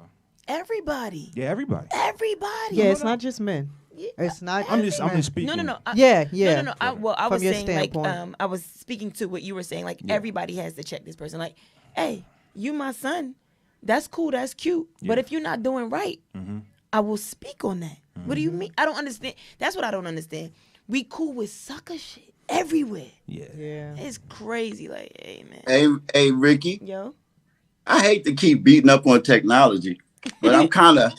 Everybody. Yeah, everybody. Everybody. Yeah, it's not just men. Yeah. It's not. I'm just speaking. No. Yeah. No. I From was your saying like standpoint. I was speaking to what you were saying. Like Yeah. everybody has to check this person. Like, hey, you my son. That's cool. That's cute. But Yeah. if you're not doing right, I will speak on that. What do you mean? I don't understand. That's what I don't understand. We cool with sucker shit everywhere. Yeah. Yeah. It's crazy. Like, hey man. Hey, Ricky. Yo. I hate to keep beating up on technology, but I'm kind of.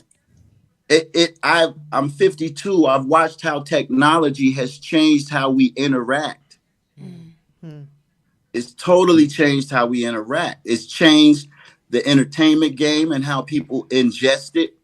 I'm 52. I've watched how technology has changed how we interact. It's totally changed how we interact. It's changed the entertainment game and how people ingest it.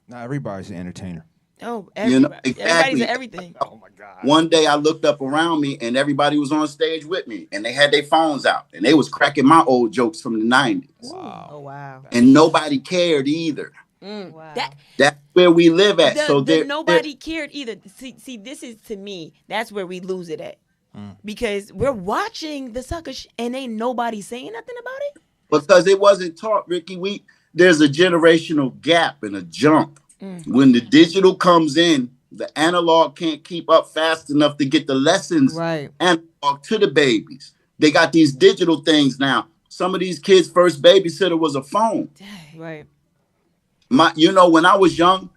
Not everybody's an entertainer. Oh, You know, everybody. exactly. Everybody's at everything. Oh my God. One day I looked up around me and everybody was on stage with me and they had their phones out and they was cracking my old jokes from the 90s. Wow. Oh wow. And nobody cared either. Wow. That's where we live at. The, So the there, nobody cared either. See, this is to me. That's where we lose it at, because we're watching the sucker and ain't nobody saying nothing about it. because it wasn't taught, Ricky. There's a generational gap and a jump. When the digital comes in, the analog can't keep up fast enough to get the lessons Right. analog to the babies. They got these digital things now. Some of these kids' first babysitter was a phone. Right. When I was young,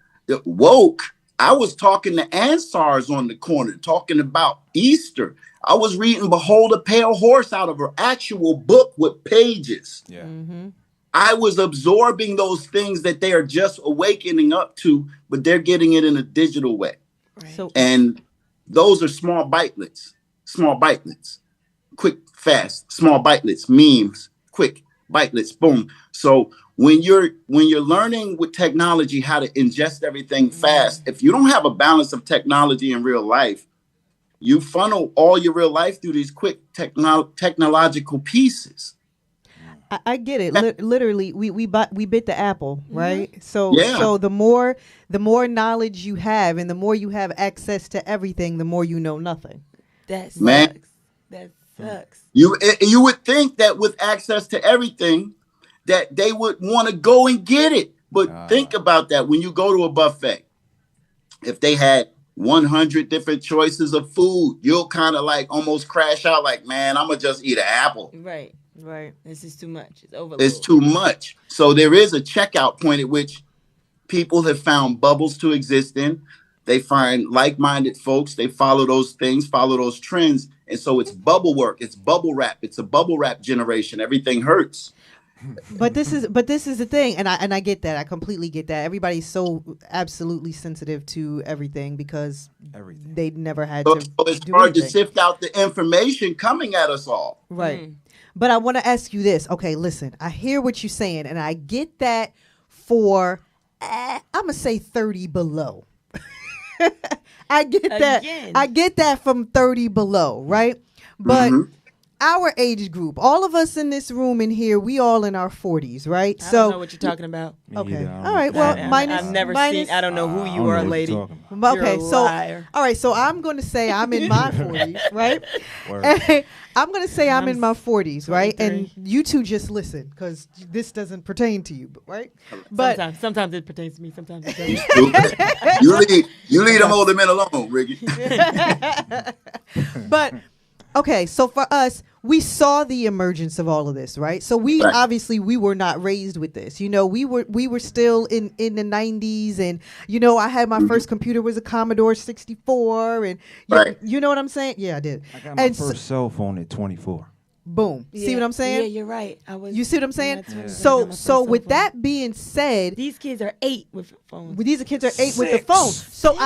woke, I was talking to Ansars on the corner, talking about Easter. I was reading Behold a Pale Horse out of her actual book with pages. Yeah. I was absorbing those things that they are just awakening up to, but they're getting it in a digital way. Right. So And those are small bitelets, quick, fast, small bitelets, memes, quick bitelets, boom. So when you're learning with technology how to ingest everything fast, if you don't have a balance of technology in real life, you funnel all your real life through these quick technological pieces. I get it. Literally, we bit the apple, right? So Yeah. so the more knowledge you have, and the more you have access to everything, the more you know nothing. That sucks. Man. That sucks. You would think that with access to everything, that they would want to go and get it. But think about that when you go to a buffet. If they had 100 different choices of food, you'll kind of like almost crash out like, man, I'm going to just eat an apple. Right. Right. This is too much. It's overload. It's too much. So there is a checkout point at which people have found bubbles to exist in. They find like-minded folks. They follow those things, follow those trends. And so it's bubble work. It's bubble wrap. It's a bubble wrap generation. Everything hurts. But this is the thing, and I get that. I completely get that. Everybody's so absolutely sensitive to everything because Everything. they never had So to it's do hard to anything. sift out the information coming at us all. Right. But I want to ask you this. Okay, listen. I hear what you're saying, and I get that for I'm gonna say 30 below. I get that. Again. I get that from 30 below, right? But our age group, all of us in this room in here, we all in our 40s, right? I don't know what you're talking about. Me Okay. either. I don't All know right. what Well, you're minus. I've never minus, seen. I don't know who I you don't are, know what lady. you're talking about. Okay. You're a So, liar. all right. So I'm going to say I'm in my 40s, right? Word. And I'm going to say I'm I'm in my 40s, right? 23. And you two just listen because this doesn't pertain to you, right? But Sometimes it pertains to me. Sometimes it doesn't. Stupid. you leave them older men alone, Ricky. but okay, so for us, we saw the emergence of all of this, right? So we Right. obviously we were not raised with this. You know, we were still in the 90s, and you know, I had my first computer was a Commodore 64, and Right. you know what I'm saying? Yeah, I did. I got my And first cell phone at 24. boom. See what I'm saying? Yeah, you're right. I was. You see what I'm saying? in my 20s when I got So my so first with cell phone. that being said, these kids are 8 with phones. these kids are 8 with the 6. phone. So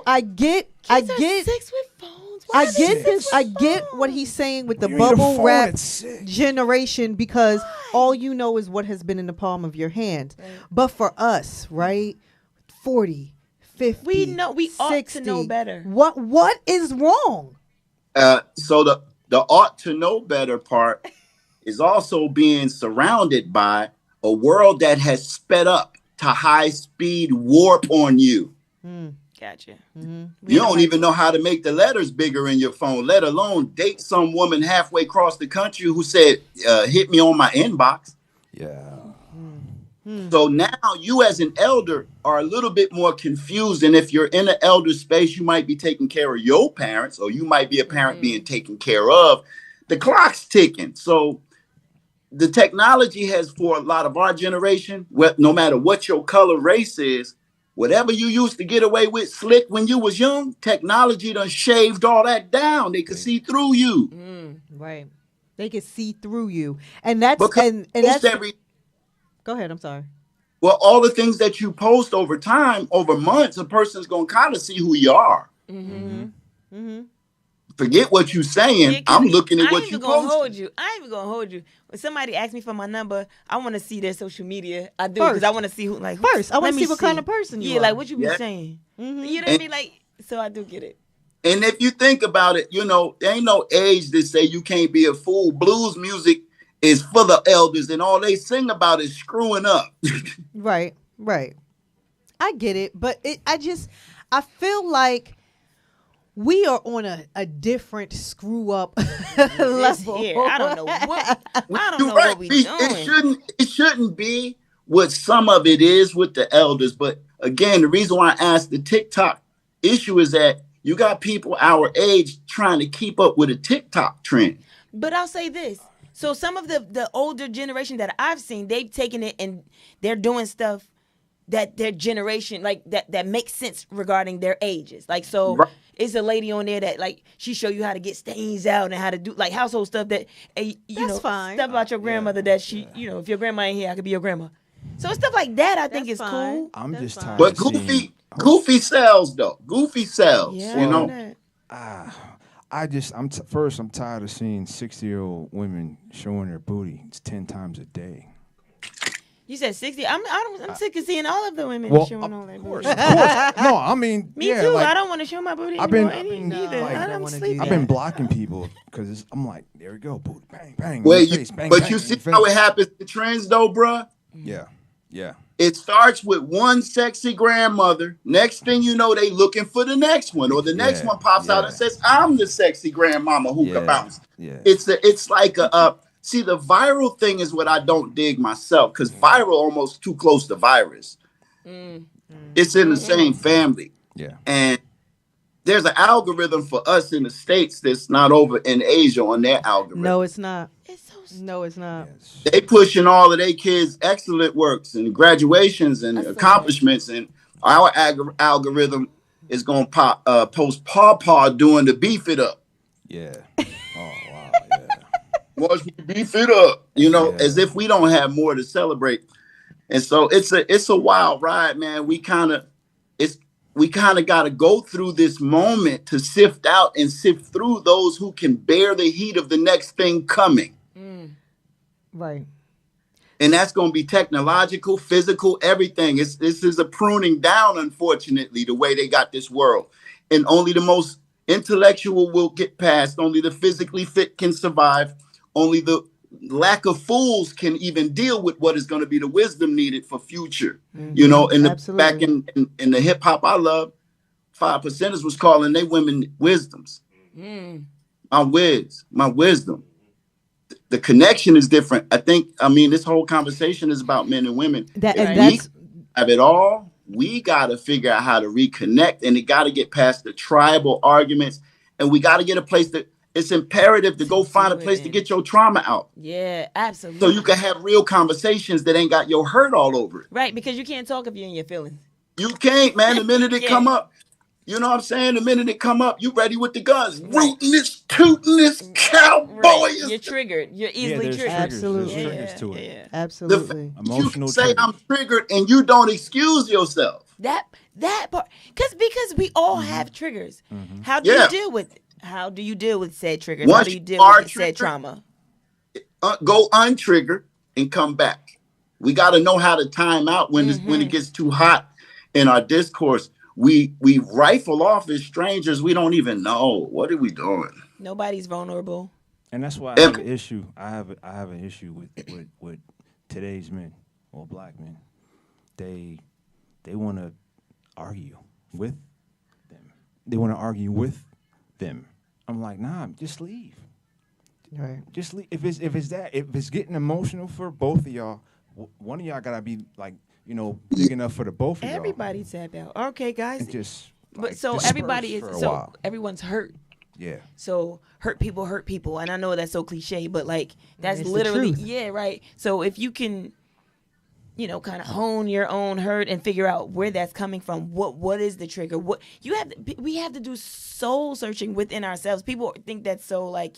I get Kids are 6 with phones. Why I are they get 6 this. with I get what phones? he's saying with the You need a bubble phone wrap at 6. generation, because all you know is what has been in the palm of your hand. Right. But for us, right, 40, 50, We know- we ought to 60, know better. What is wrong? So the ought to know better part is also being surrounded by a world that has sped up to high speed warp on you. Gotcha. You don't even know how to make the letters bigger in your phone, let alone date some woman halfway across the country who said, hit me on my inbox. Yeah. So now you as an elder are a little bit more confused. And if you're in an elder space, you might be taking care of your parents, or you might be a parent being taken care of. The clock's ticking. So the technology has, for a lot of our generation, no matter what your color, race is, whatever you used to get away with slick when you was young, technology done shaved all that down. They could see through you. Right. They can see through you. And that's Because and that's every go ahead, I'm sorry. well, all the things that you post over time, over months, a person's gonna kind of see who you are. Forget what you're saying. Yeah, 'cause I'm looking at I what ain't you even gonna post. hold you. I ain't even gonna hold you. When somebody asks me for my number, I want to see their social media. I do, because I want to see who. Like First, I let want to me see what kind of person you Yeah, are. like what you be Yeah. saying. You know what I And- mean? Like, so I do get it. And if you think about it, you know, there ain't no age that say you can't be a fool. Blues music is for the elders, and all they sing about is screwing up. Right. I get it, but I feel like we are on a different screw up This level. here, I don't know what. I don't You're know right. what we doing. It shouldn't be what some of it is with the elders. But again, the reason why I asked the TikTok issue is that you got people our age trying to keep up with a TikTok trend. But I'll say this. So some of the older generation that I've seen, they've taken it and they're doing stuff that their generation, like that makes sense regarding their ages. Like, so Right. it's a lady on there that, like, she show you how to get stains out and how to do, like, household stuff that, you That's know, fine. stuff about your grandmother that she, you know, if your grandma ain't here, I could be your grandma. So stuff like that, I think That's is fine. cool. I'm That's just fine. tired But of seeing. Goofy sells though. Goofy sells. Yeah, You I know know. that. I'm tired of seeing 60-year-old women showing their booty. It's 10 times a day. You said 60. I'm sick of seeing all of the women Well, showing all their of booty. course, of course. No, I mean, Me yeah, too. like, I don't want to show my booty I've anymore. been- Any No, either. like, I don't don't wanna sleep. do I've that. been blocking people because I'm like, there we go, booty, bang, bang. Well, in your face, bang, but bang, you in see your how face. it happens to trends though, bruh? Yeah. It starts with one sexy grandmother. Next thing you know, they looking for the next one, or the next Yeah, one pops out and yeah. says, "I'm the sexy grandmama who Yeah, can bounce." yeah. It's like see, the viral thing is what I don't dig myself, because viral almost too close to virus. It's in the same family, Yeah. and there's an algorithm for us in the States that's not over in Asia on their algorithm. No, it's not. It's so No, it's not. Yes. They pushing all of their kids' excellent works and graduations and I saw that. accomplishments, and our algorithm is gonna post Paw doing the beef it up. Yeah. Oh wow. Yeah. Watch me beef it up, you know, Yeah. as if we don't have more to celebrate. And so it's a wild ride, man. We kind of got to go through this moment to sift out and sift through those who can bear the heat of the next thing coming. Right. And that's going to be technological, physical, everything. This is a pruning down, unfortunately, the way they got this world. And only the most Intellectual will get past. Only the physically fit can survive. Only the lack of fools can even deal with what is going to be the wisdom needed for future. You know, in the back Absolutely. in the hip hop I love, 5%ers was calling they women wisdoms. My wisdom. The connection is different. I mean, this whole conversation is about men and women. That If and we that's have it all, we got to figure out how to reconnect, and it got to get past the tribal arguments, and we got to get a place that it's imperative to go find a place to get your trauma out, Yeah, so you absolutely. can have real conversations that ain't got your hurt all over it. Right, because you can't talk if you're in your feelings. You can't, man. The You minute it come can't. up, you know what I'm saying? The minute it come up, you ready with the guns, Right. rooting this, tooting this, cowboy Right. is You're triggered. You're Yeah, easily there's triggered. triggers. Absolutely. There's triggers to it. Yeah. the fact absolutely. that you can Emotional say triggers. I'm triggered and you don't excuse yourself. That part, because we all have triggers. How do Yeah. you deal with How do you deal with said triggers? How Once do you you deal are with said triggered, trauma? Go untrigger and come back. We got to know how to time out when it gets too hot in our discourse. We rifle off as strangers. We don't even know what are we doing. Nobody's vulnerable. And that's why I have an issue. I have an issue with today's men or black men. They want to argue with them. They want to argue with them. I'm like, nah, just leave. Right. Just leave. If it's getting emotional for both of y'all, one of y'all gotta be like, big enough for the both of y'all. Everybody tap out. Okay, guys. And just But like, so disperse everybody is for a so while. everyone's hurt. Yeah. So hurt people, and I know that's so cliche, but like that's It's the literally truth. yeah, right. So if you can, kind of hone your own hurt and figure out where that's coming from, what is the trigger? What we have to do soul searching within ourselves. People think that's so like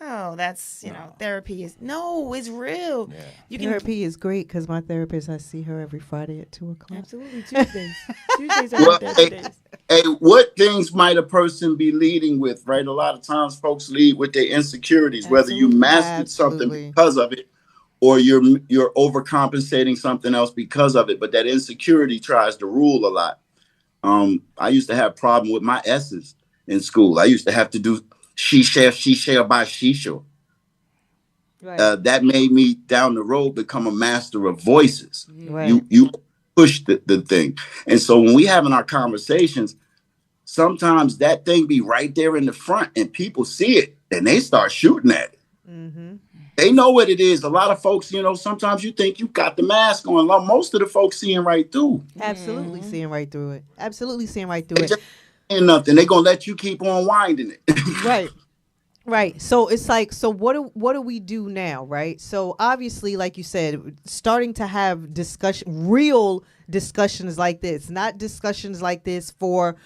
oh, that's therapy is no, it's real. Yeah. You can Therapy is great because my therapist, I see her every Friday at 2:00. absolutely Tuesdays. Tuesdays are Well, my therapy days. hey, what things might a person be leading with, right? A lot of times folks lead with their insecurities, whether you Absolutely. mastered something Absolutely. because of it or you're overcompensating something else because of it, but that insecurity tries to rule a lot. I used to have a problem with my S's in school. I used to have to do she share by shisha. Right. That made me down the road become a master of voices. Right. You push the thing. And so when we having our conversations, sometimes that thing be right there in the front and people see it and they start shooting at it. Mm-hmm. They know what it is. A lot of folks, sometimes you think you got the mask on. Most of the folks seeing right through. Absolutely seeing right through it. Absolutely seeing right through They it. just ain't nothing. They gonna let you keep on winding it. Right. Right. So it's like, so what do we do now, right? So obviously, like you said, starting to have real discussions like this, not discussions like this for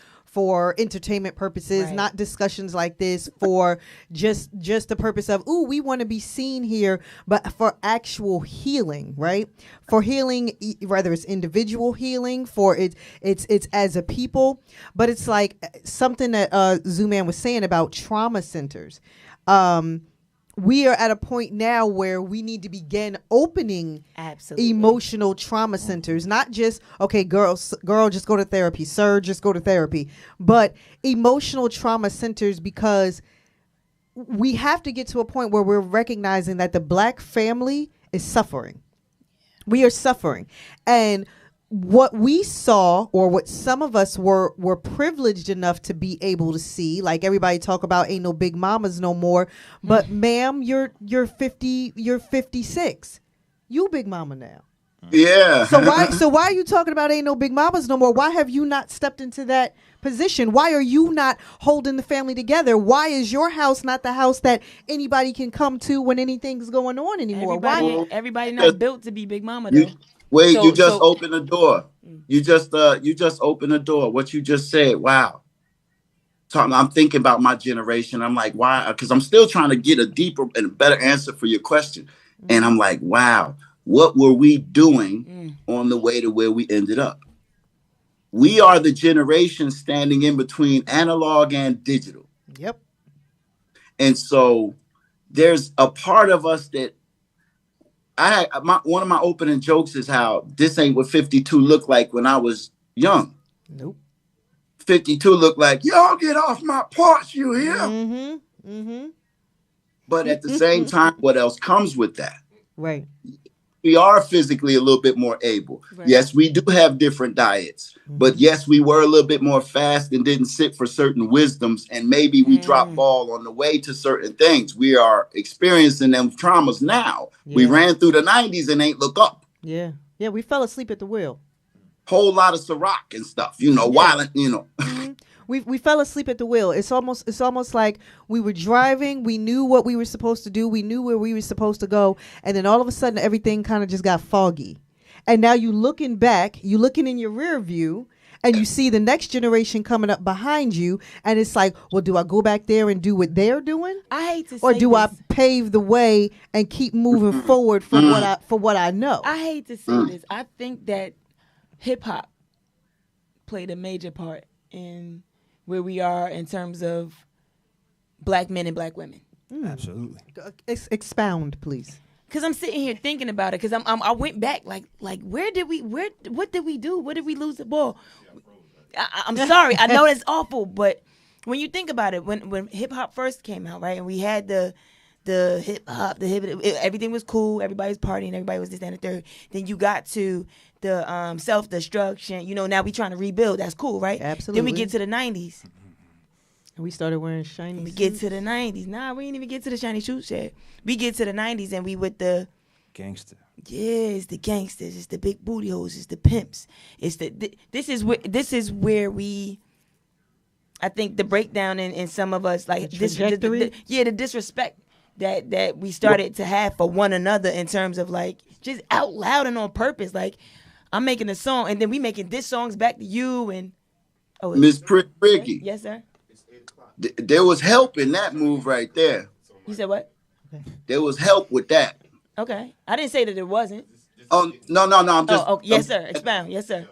entertainment purposes, Right. not discussions like this for just the purpose of, ooh, we want to be seen here, but for actual healing, right? For healing, whether it's individual healing, for it's as a people, but it's like something that Zooman was saying about trauma centers. We are at a point now where we need to begin opening Absolutely. emotional trauma centers, not just, okay, girl, just go to therapy, sir, just go to therapy, but emotional trauma centers, because we have to get to a point where we're recognizing that the black family is suffering. We are suffering. And what we saw, or what some of us were privileged enough to be able to see, like everybody talk about ain't no big mamas no more, but ma'am, you're 50, you're 56. You big mama now. Yeah. So why are you talking about ain't no big mamas no more? Why have you not stepped into that position? Why are you not holding the family together? Why is your house not the house that anybody can come to when anything's going on anymore? Everybody not built to be big mama though. You just opened the door. You just opened the door. What you just said. Wow. I'm thinking about my generation. I'm like, why? Because I'm still trying to get a deeper and a better answer for your question. And I'm like, wow, what were we doing on the way to where we ended up? We are the generation standing in between analog and digital. Yep. And so there's a part of us that one of my opening jokes is how this ain't what 52 looked like when I was young. Nope. 52 looked like, y'all get off my porch, you hear? Mm-hmm. Mm-hmm. But at the same time, what else comes with that? Right. We are physically a little bit more able. Right. Yes, we do have different diets, but yes, we were a little bit more fast and didn't sit for certain wisdoms. And maybe we dropped ball on the way to certain things. We are experiencing them traumas now. Yeah. We ran through the 90s and ain't look up. Yeah. Yeah. We fell asleep at the wheel. Whole lot of Ciroc and stuff, violent, We fell asleep at the wheel. It's almost like we were driving. We knew what we were supposed to do. We knew where we were supposed to go. And then all of a sudden, everything kind of just got foggy. And now you looking back, you looking in your rear view, and you see the next generation coming up behind you. And it's like, well, do I go back there and do what they're doing? I hate to say Or do this. I pave the way and keep moving forward for what I know? I hate to say this. I think that hip hop played a major part in where we are in terms of black men and black women. Absolutely. Expound, please. Cause I'm sitting here thinking about it. Cause I went back like what did we do? What did we lose the ball? I'm sorry. I know that's awful, but when you think about it, when hip hop first came out, right, and we had the hip hop, everything was cool. Everybody was partying. Everybody was this, that, and the third. Then you got to the self-destruction. Now we trying to rebuild. That's cool, right? Absolutely. Then we get to the 90s. And we started wearing shiny We suits. get to the 90s. Nah, we didn't even get to the shiny suits yet. We get to the 90s and we with the Gangster. it's the gangsters, it's the big booty hoes, it's the pimps. It's this is where we I think the breakdown in some of us like The this trajectory? the disrespect that we started to have for one another in terms of like just out loud and on purpose. Like I'm making a song and then we making diss songs back to you and Miss Ricky. Yes, sir. There was help in that move right there. You said what? There was help with that. Okay. I didn't say that it wasn't. Oh, no. I'm just. Yes, sir. Expound. Yes, sir.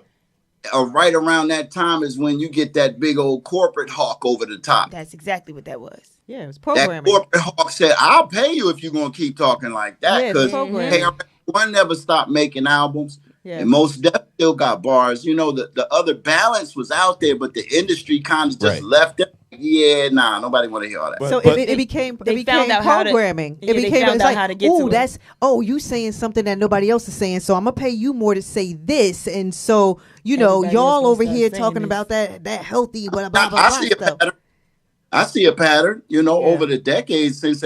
Right around that time is when you get that big old corporate hawk over the top. That's exactly what that was. Yeah, it was That programming. corporate hawk said, "I'll pay you if you're gonna keep talking like that." Yeah, Because programming. one never stopped making albums, Yeah. and most Def still got bars. The other balance was out there, but the industry kind of just left it. Yeah, nobody want to hear all that. So But- it became they found out how to- programming. yeah, It they became found it's out like, how to get to it. you saying something that nobody else is saying, so I'm gonna pay you more to say this, and so Everybody else y'all gonna over start here saying talking this. about that healthy blah blah blah, I blah see a stuff. pattern. I see a pattern. Over the decades since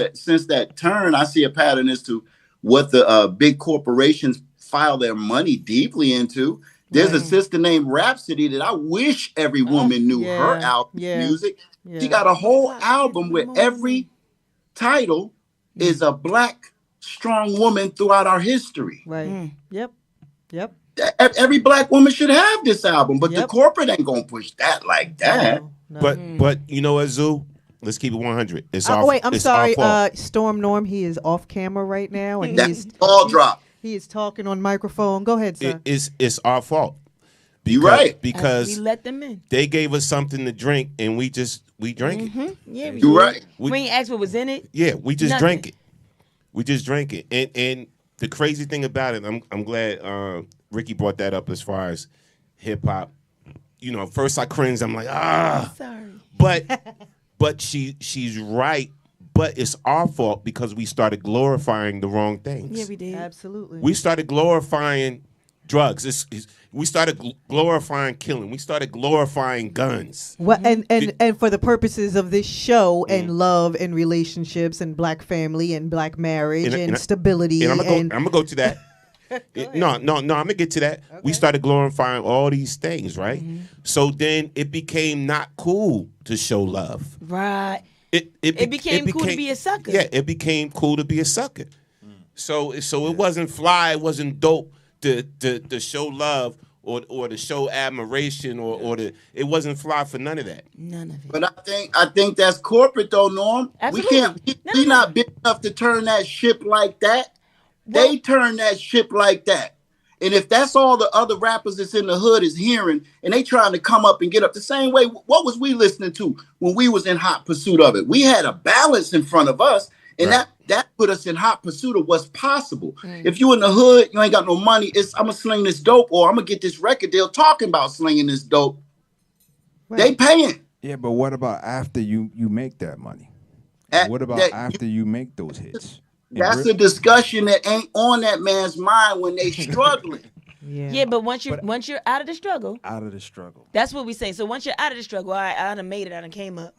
that turn, I see a pattern as to what the big corporations file their money deeply into. There's a sister named Rhapsody that I wish every woman knew her album music. Yeah. She got a whole album where every title is a black strong woman throughout our history. Right. Yep. Every black woman should have this album, but the Yep. corporate ain't gonna push that like that. No. But you know what, Zoo? Let's keep it 100. It's our Wait, I'm it's sorry. our fault. Storm Norm, he is off camera right now, and That's all drop. he is talking on microphone. Go ahead, sir. It's our fault. You right. Because we let them in. they gave us something to drink and we drank it. Yeah, we You did. right. We ain't asked what was in it. Yeah, we just Nothing. drank it. We just drank it. And the crazy thing about it, I'm glad Ricky brought that up as far as hip hop. First I cringed. I'm like, Sorry. but she's right. But it's our fault because we started glorifying the wrong things. Yeah, we did. Absolutely. We started glorifying drugs. We started glorifying killing. We started glorifying guns. Well, and for the purposes of this show and love and relationships and black family and black marriage and stability And I'm gonna go to that. No, I'm gonna get to that. We started glorifying all these things, right? So then it became not cool to show love. Right. It became cool to be a sucker. Yeah, it became cool to be a sucker. So it wasn't fly, it wasn't dope to show love or to show admiration or it wasn't fly for none of that. None of it. But I think that's corporate though, Norm. Absolutely. We not big enough to turn that ship like that. They turn that ship like that. And if that's all the other rappers that's in the hood is hearing, and they trying to come up and get up the same way, what was we listening to when we was in hot pursuit of it? We had a balance in front of us, and that put us in hot pursuit of what's possible. If you in the hood, you ain't got no money, I'm going to sling this dope, or I'm going to get this record deal talking about slinging this dope. They paying. Yeah, but what about after you make that money? At, What about that, after you make those hits? that's a discussion that ain't on that man's mind when they struggling. Yeah, but once you're out of the struggle, out of the struggle. that's what we say. So once you're out of the struggle, I done made it, I done came up.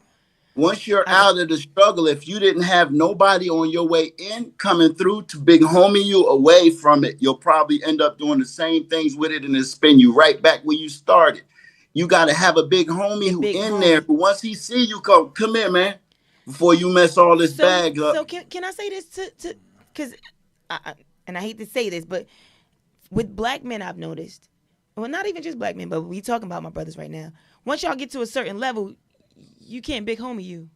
Once you're out of the struggle, if you didn't have nobody on your way in coming through to big homie you away from it, you'll probably end up doing the same things with it and then spin you right back where you started. You got to have a big homie who in there. But once he see you, come here, man, before you mess all this bag up. So can I say this to because and I hate to say this, but with black men, I've noticed, well, not even just black men, but we talking about my brothers right now. Once y'all get to a certain level, you can't big homie you.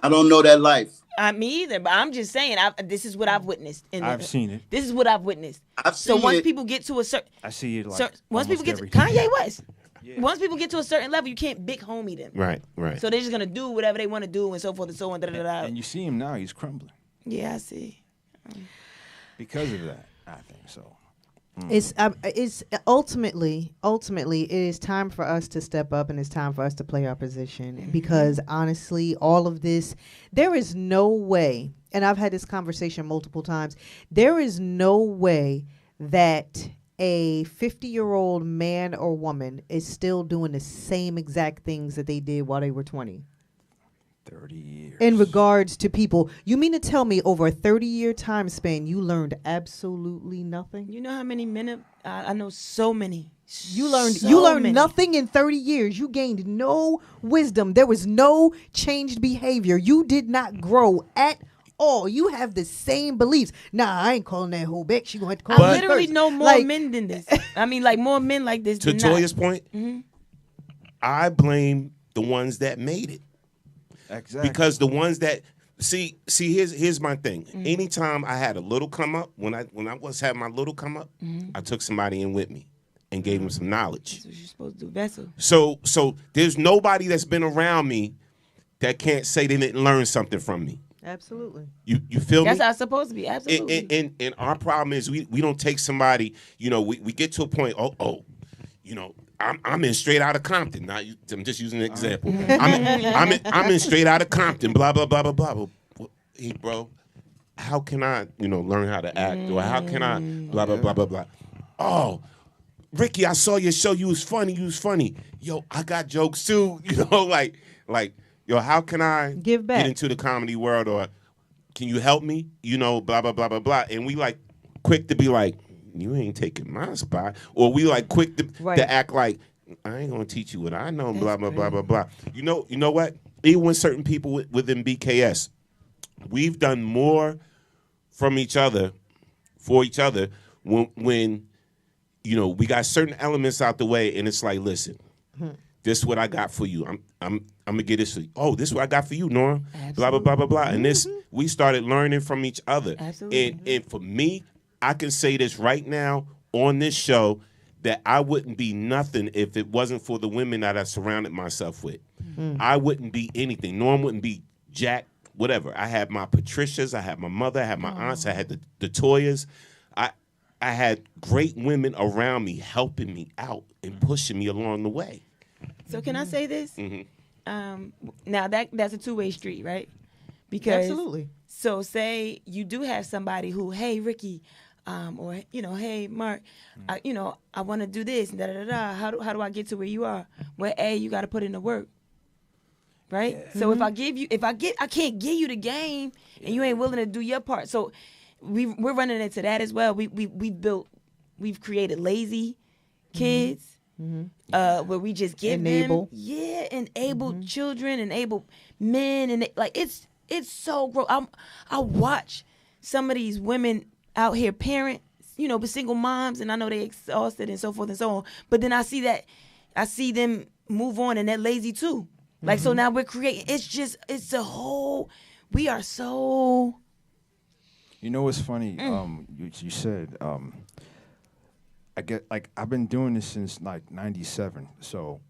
I don't know that life. Me either, but I'm just saying, this is what I've witnessed. I've seen it. This is what I've witnessed. So once people get to a certain, I see it like once people get to Kanye West, once people get to a certain level, you can't big homie them. Right. So they're just gonna do whatever they want to do and so forth and so on. And you see him now; he's crumbling. Yeah, I see. Because of that, I think so. It's ultimately it is time for us to step up, and it's time for us to play our position, because honestly, all of this, there is no way, and I've had this conversation multiple times, there is no way that a 50-year-old man or woman is still doing the same exact things that they did while they were 20. 30 years. In regards to people, you mean to tell me over a 30-year time span you learned absolutely nothing? You know how many men? I know so many. You learned nothing in 30 years. You gained no wisdom. There was no changed behavior. You did not grow at all. You have the same beliefs. Nah, I ain't calling that hoe back. She gonna have to call I me literally first. know more men than this. I mean, like more men like this. To than Toya's not. point, I blame the ones that made it. Exactly. Because the ones that see, here's my thing. Anytime I had a little come up, when I was having my little come up, I took somebody in with me and gave them some knowledge. That's what you're supposed to do, vessel. So there's nobody that's been around me that can't say they didn't learn something from me. Absolutely. You feel That's me? how it's supposed to be. Absolutely. And our problem is we don't take somebody. You know, we get to a point. You know. I'm in straight out of Compton. Now I'm just using an example. I'm in straight out of Compton. Blah blah blah blah blah. Hey, bro, how can I learn how to act, or how can I blah blah blah blah blah? Oh, Ricky, I saw your show. You was funny. Yo, I got jokes too. Like yo, how can I give back, get into the comedy world, or can you help me? Blah blah blah blah blah. And we like quick to be like, you ain't taking my spot, or we like quick to act like I ain't gonna teach you what I know. Blah blah blah blah blah. You know what? Even with certain people within BKS, we've done more from each other for each other when we got certain elements out the way, and it's like, listen, this is what I got for you. I'm gonna get this for you. Oh, this is what I got for you, Nora. Absolutely. Blah blah blah blah blah. And this, we started learning from each other. Absolutely. And for me, I can say this right now on this show, that I wouldn't be nothing if it wasn't for the women that I surrounded myself with. I wouldn't be anything. Norm wouldn't be Jack, whatever. I had my Patricias, I had my mother, I had my aunts, I had the Toyas. I had great women around me helping me out and pushing me along the way. So can I say this? Now that's a two-way street, right? Because absolutely. So say you do have somebody who, hey, Ricky, or hey, Mark, I want to do this, da da da. How do I get to where you are? Well, you got to put in the work, right? Yeah. So if I can't give you the game, and you ain't willing to do your part. So we're running into that as well. We've created lazy kids, where we just give enable children, enable men, and it's so gross. I watch some of these women out here, parents, but single moms, and I know they exhausted and so forth and so on. But then I see them move on, and they're lazy too. Like, so now we're creating. It's a whole. We are so. What's funny? You said I get I've been doing this since like '97. So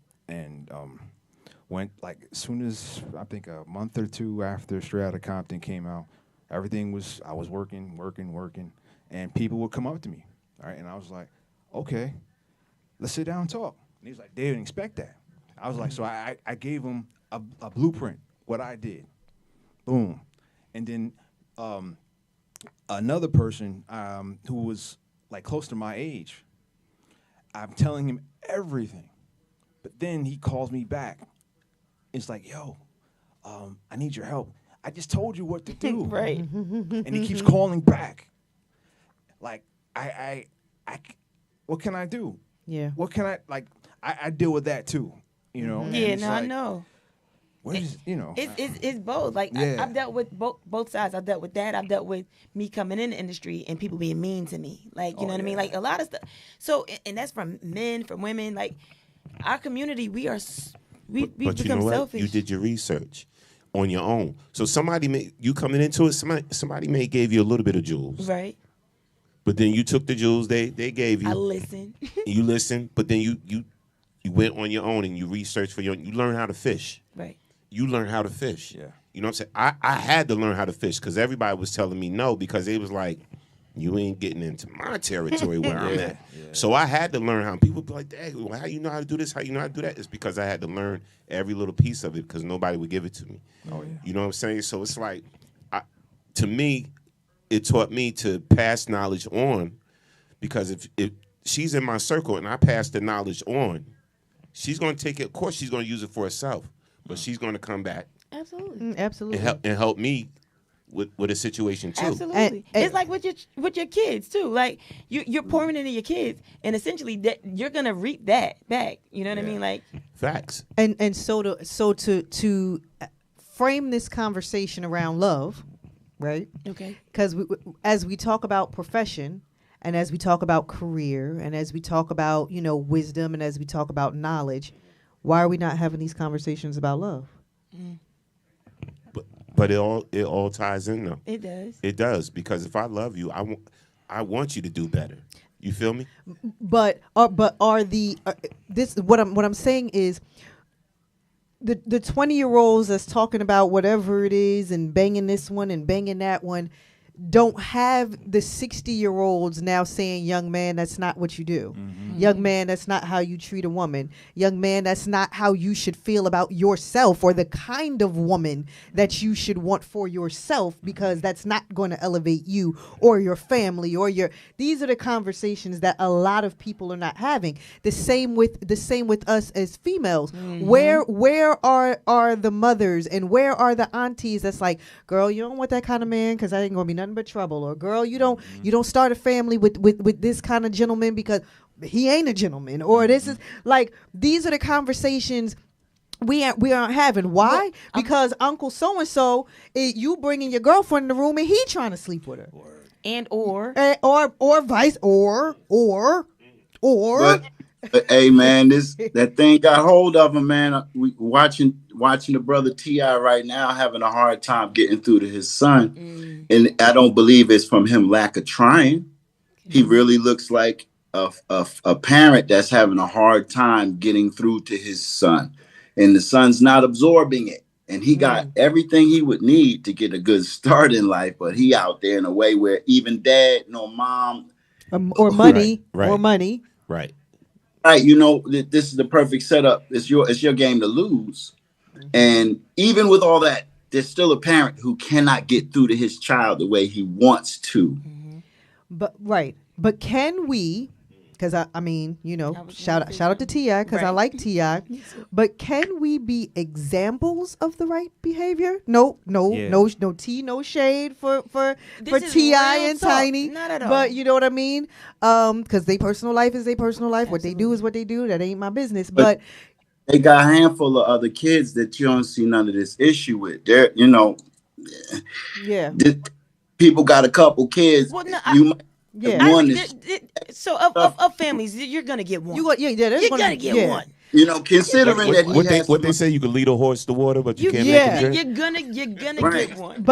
when as soon as I think a month or two after Straight Outta Compton came out, I was working, and people would come up to me, all right, and I was like, okay, let's sit down and talk. And he was like, they didn't expect that. I was like, so I gave him a blueprint, what I did. Boom. And then another person who was like close to my age, I'm telling him everything. But then he calls me back. It's like, yo, I need your help. I just told you what to do. Right. And he keeps calling back. Like, I what can I do? Yeah. What can I deal with that too, you know? And Yeah, it's no, I like, know. What is, you know? It's both. Like Yeah. I've dealt with both sides. I've dealt with that. I've dealt with me coming in the industry and people being mean to me. Like, you know what I mean? Like a lot of stuff. So, and that's from men, from women. Like our community, we But you become know what? selfish. You did your research on your own. So you coming into it, somebody may gave you a little bit of jewels. Right. But then you took the jewels they gave you. I listen. You listened, but then you went on your own and you researched you learned how to fish. Right. You learned how to fish. Yeah. You know what I'm saying? I had to learn how to fish because everybody was telling me no because it was like, you ain't getting into my territory where I'm at. Yeah. So I had to learn how. People be like, "Dang, well, how you know how to do this? How you know how to do that?" It's because I had to learn every little piece of it because nobody would give it to me. Oh, yeah. You know what I'm saying? So it's like, to me, it taught me to pass knowledge on because if she's in my circle and I pass the knowledge on, she's going to take it. Of course, she's going to use it for herself, but she's going to come back Absolutely. Absolutely. and help me with a situation too. Absolutely. And- It's like with your kids too. Like you're pouring into your kids, and essentially that you're gonna reap that back. You know what I mean? Like Facts. And so to frame this conversation around love, right? okay. Because as we talk about profession, and as we talk about career, and as we talk about wisdom, and as we talk about knowledge, why are we not having these conversations about love? But it all ties in though. It does. It does because if I love you, I want you to do better. You feel me? But are the this what I'm saying is the 20-year-olds that's talking about whatever it is and banging this one and banging that one don't have the 60-year-olds now saying, young man, that's not what you do. Young man, that's not how you treat a woman. Young man, that's not how you should feel about yourself or the kind of woman that you should want for yourself, because that's not going to elevate you or your family or these are the conversations that a lot of people are not having. The same with us as females. Where are the mothers and where are the aunties that's like, girl, you don't want that kind of man because that ain't gonna be nothing but trouble, or girl, you don't start a family with this kind of gentleman because he ain't a gentleman, or this is like, these are the conversations we aren't having. Why? Because Uncle so and so, you bringing your girlfriend in the room and he trying to sleep with her, or vice or. But hey, man, that thing got hold of him, man. We watching the brother T.I. right now having a hard time getting through to his son, and I don't believe it's from him lack of trying. He really looks like a parent that's having a hard time getting through to his son, and the son's not absorbing it. And he got everything he would need to get a good start in life, but he out there in a way where even dad nor mom or money Right. or money. Right. Right, this is the perfect setup. It's your game to lose. And even with all that, there's still a parent who cannot get through to his child the way he wants to. But can we? Because I mean, shout out to T.I. because I like T.I. But can we be examples of the right behavior? No tea, no shade for T.I. and talk. Tiny. Not at all. But you know what I mean? Because their personal life is their personal life. What they do is what they do. That ain't my business. But they got a handful of other kids that you don't see none of this issue with. They're, yeah. People got a couple kids. Well, no, So of families, you're gonna get one. You're gonna get one. Considering that what they say, you can lead a horse to water, but you can't yeah. make him drink. You're gonna get one.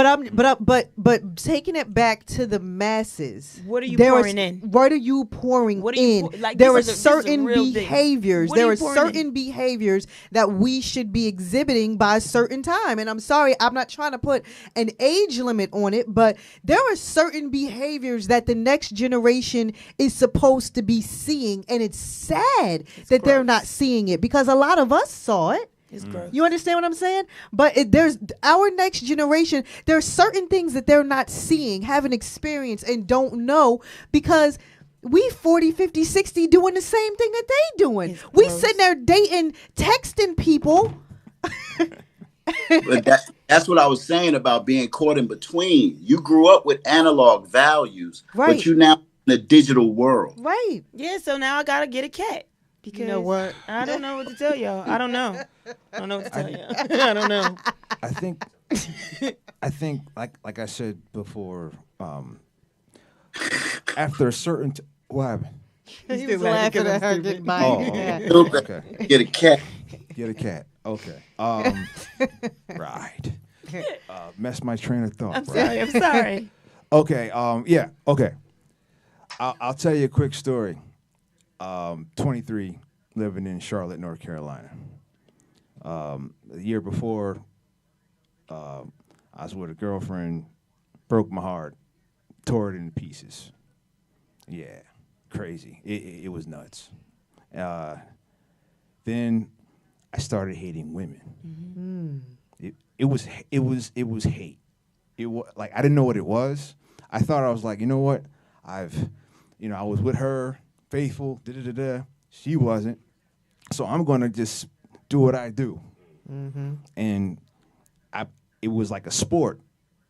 But taking it back to the masses. What are you pouring in? What are you pouring in? There are certain behaviors. There are certain behaviors that we should be exhibiting by a certain time. And I'm sorry, I'm not trying to put an age limit on it, but there are certain behaviors that the next generation is supposed to be seeing, and it's sad that they're not seeing seeing it because a lot of us saw it. It's gross. You understand what I'm saying? But there's our next generation. There are certain things that they're not seeing, haven't experienced, and don't know because we 40, 50, 60 doing the same thing that they doing. It's We gross. sitting there dating, texting people. But that's what I was saying about being caught in between. You grew up with analog values, Right. but you now in the digital world. Right. Yeah, so now I gotta get a cat. Because You know what? I don't know what to tell y'all. I don't know. I don't know what to tell y'all. I don't know. I think, like I said before, after a certain what happened? He was laughing at her getting by. Oh, Yeah. okay. Get a cat. Get a cat. Okay. Right. Messed my train of thought. I'm right? sorry. I'm sorry. Okay. Yeah. Okay. I'll tell you a quick story. 23, living in Charlotte, North Carolina. The year before, I was with a girlfriend, broke my heart, tore it into pieces. Yeah, crazy. It was nuts. Then I started hating women. Mm-hmm. It was hate. It was like I didn't know what it was. I thought I was like, you know what? I was with her, faithful. She wasn't. So I'm gonna just do what I do. Mm-hmm. And it was like a sport.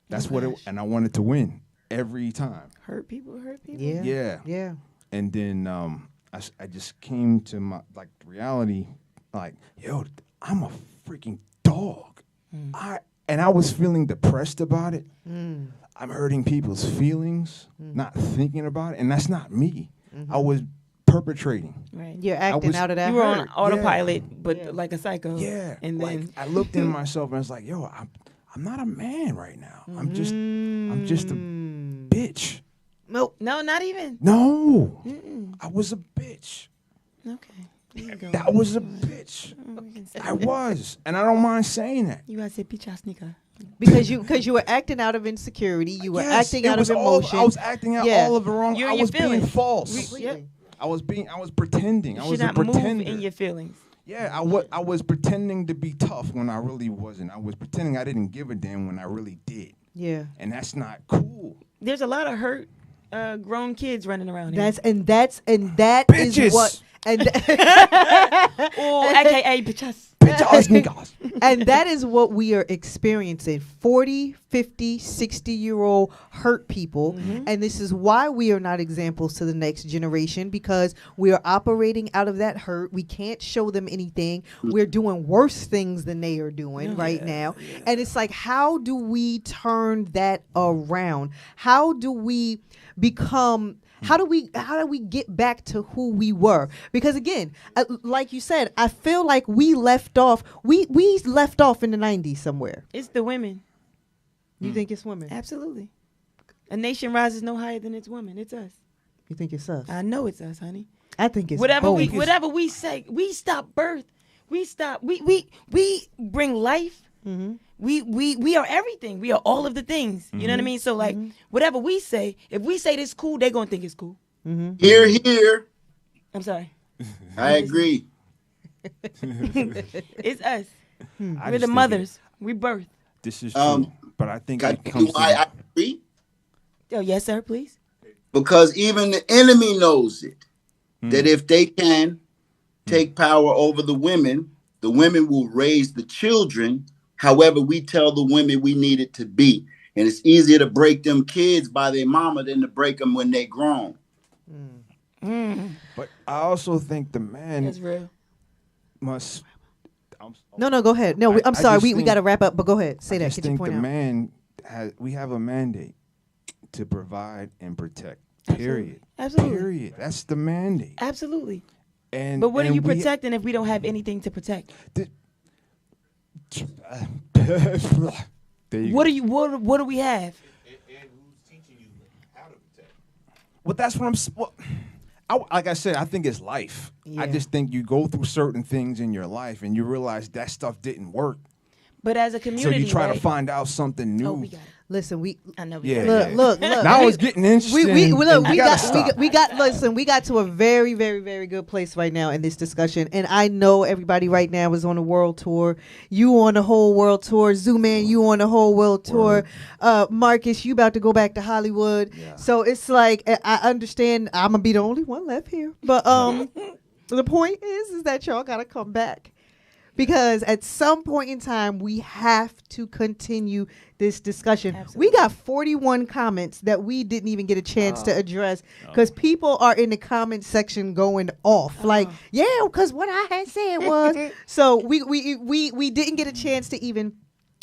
That's what it. And I wanted to win every time. Hurt people. Yeah. Yeah. Yeah. And then I just came to my reality, like, yo, I'm a freaking dog. I was feeling depressed about it. Mm. I'm hurting people's feelings, not thinking about it, and that's not me. Mm-hmm. I was perpetrating. Right. You're acting out of that You were hurt. on autopilot, but like a psycho. Yeah. And like, then I looked in myself and I was like, yo, I'm not a man right now. I'm just a bitch. Nope. no, not even. No. Mm-mm. I was a bitch. Okay. You can go. That was a bitch. We can say I that. was. And I don't mind saying that. You gotta say picha sneaker. Because you were acting out of insecurity. You were Yes, acting it out was of all- emotion. I was acting out Yeah. all of the wrong. You're I in was your being feelings. false. Completely. I was pretending. You I should was a not move pretender. in your feelings. Yeah, I was pretending to be tough when I really wasn't. I was pretending I didn't give a damn when I really did. Yeah. And that's not cool. There's a lot of hurt grown kids running around here. That is Bitches. what and Oh, AKA bitches. Bitches, niggas. and that is what we are experiencing. 40, 50, 60-year-old hurt people. And this is why we are not examples to the next generation, because we are operating out of that hurt. We can't show them anything. We're doing worse things than they are doing right now. And it's like, how do we turn that around? How do we become... How do we get back to who we were? Because again, like you said, I feel like we left off in the 90s somewhere. It's the women. You think it's women? Absolutely. A nation rises no higher than its women. It's us. You think it's us? I know it's us, honey. I think it's Whatever both. whatever we say, we stop birth. We bring life. Mm-hmm. We are everything. We are all of the things. You know what I mean? So like whatever we say, if we say this cool, they're gonna think it's cool. Here, here. I'm sorry. I agree. It's us. I We're just the think mothers. We birth. This is true, but I think Can I it tell comes you why to I agree? Oh yes, sir, please. Because even the enemy knows it. That if they can take power over the women will raise the children however we tell the women we need it to be. And it's easier to break them kids by their mama than to break them when they grown. But I also think the man That's real. must. No, go ahead. No, I'm I sorry. just We think- got to wrap up, but go ahead. Say I that. just Get your think point the out. man we have a mandate to provide and protect. Period. Absolutely. Period. That's the mandate. Absolutely. And But what are and you we- protecting if we don't have anything to protect? There you What go. do you what do we have? And who's teaching you how to protect? Well, that's what I'm. Like I said, I think it's life. Yeah. I just think you go through certain things in your life and you realize that stuff didn't work. But as a So community, you try right? to find out something new. Oh, we got it. Listen, I know. We Yeah, got it. look. Now it's getting interesting. We got to a very, very, very good place right now in this discussion, and I know everybody right now is on a world tour. You on the whole world tour, Zooman, you on the whole world tour. Marcus, you about to go back to Hollywood. Yeah. So it's like I understand. I'm gonna be the only one left here, but the point is that y'all gotta come back. Because at some point in time, we have to continue this discussion. Absolutely. We got 41 comments that we didn't even get a chance to address because people are in the comment section going off. Like, yeah, because what I had said was. So we didn't get a chance to even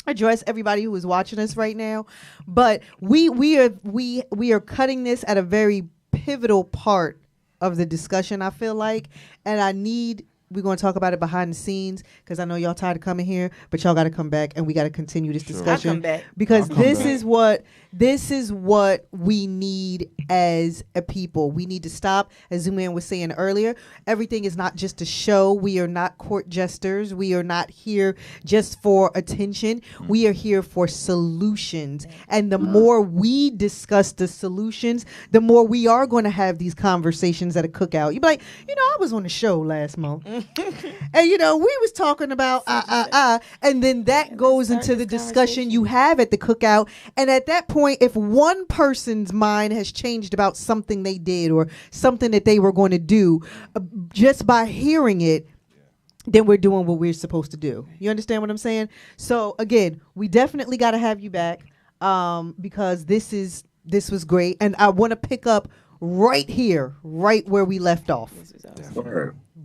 address everybody who is watching us right now. But we are cutting this at a very pivotal part of the discussion, I feel like. And we're going to talk about it behind the scenes because I know y'all tired of coming here, but y'all got to come back and we got to continue this discussion. I'll come back. Because this is what we need as a people. We need to stop, as Zooman was saying earlier. Everything is not just a show. We are not court jesters. We are not here just for attention. We are here for solutions. And the more we discuss the solutions, the more we are going to have these conversations at a cookout. You'd be like, I was on the show last month. And we was talking about and then that goes into the discussion you have at the cookout. And at that point, if one person's mind has changed about something they did or something that they were going to do, just by hearing it, then we're doing what we're supposed to do. You understand what I'm saying? So again, we definitely got to have you back because this was great, and I want to pick up right here, right where we left off.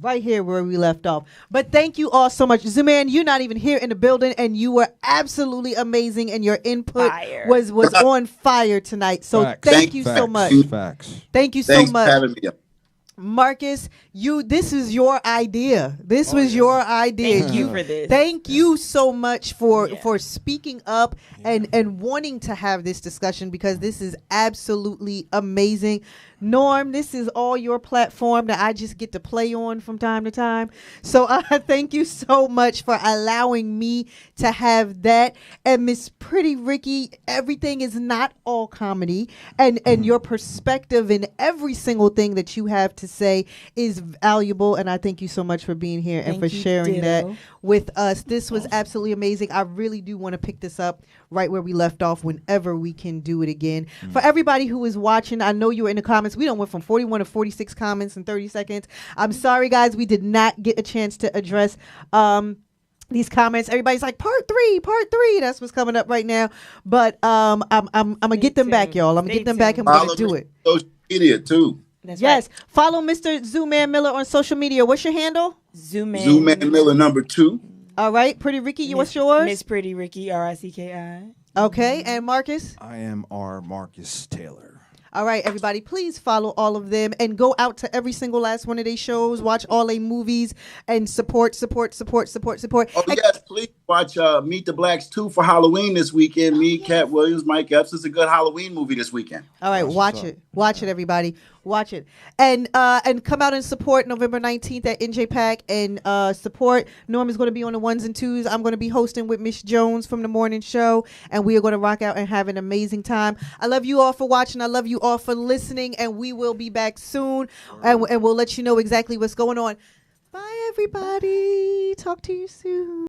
Right here where we left off. But thank you all so much. Zooman, you're not even here in the building, and you were absolutely amazing, and your input was on fire tonight. So thank you so much. Facts. Thank you so Thanks much. for having me. Marcus, this is your idea. This was your idea. Thank you for this. Thank you so much for speaking up and wanting to have this discussion because this is absolutely amazing. Norm, this is all your platform that I just get to play on from time to time. So thank you so much for allowing me to have that. And Miss Pretty Ricky, everything is not all comedy. And your perspective in every single thing that you have to say is valuable. And I thank you so much for being here and for sharing that with us. This was absolutely amazing. I really do want to pick this up right where we left off whenever we can do it again. For everybody who is watching, I know you were in the comments. We went from 41 to 46 comments in 30 seconds. I'm sorry, guys. We did not get a chance to address these comments. Everybody's like, part three. That's what's coming up right now. But I'm gonna get them back, y'all. I'm gonna get them back and we're gonna do it. Social media too. That's yes. right. Follow Mr. Zooman Miller on social media. What's your handle? Zooman Miller #2. All right. Pretty Ricky, what's yours? Miss Pretty Ricky, RICKI. Okay. And Marcus? I am R. Marcus Taylor. All right, everybody, please follow all of them and go out to every single last one of their shows, watch all their movies, and support. Oh, yes, please watch Meet the Blacks 2 for Halloween this weekend. Me, Cat Williams, Mike Epps. It's a good Halloween movie this weekend. All right, watch it. Watch it, everybody. Watch it. And come out and support November 19th at NJPAC and support. Norm is going to be on the 1s and 2s. I'm going to be hosting with Miss Jones from the morning show, and we are going to rock out and have an amazing time. I love you all for watching. I love you all for listening, and we will be back soon, and we'll let you know exactly what's going on. Bye, everybody. Talk to you soon.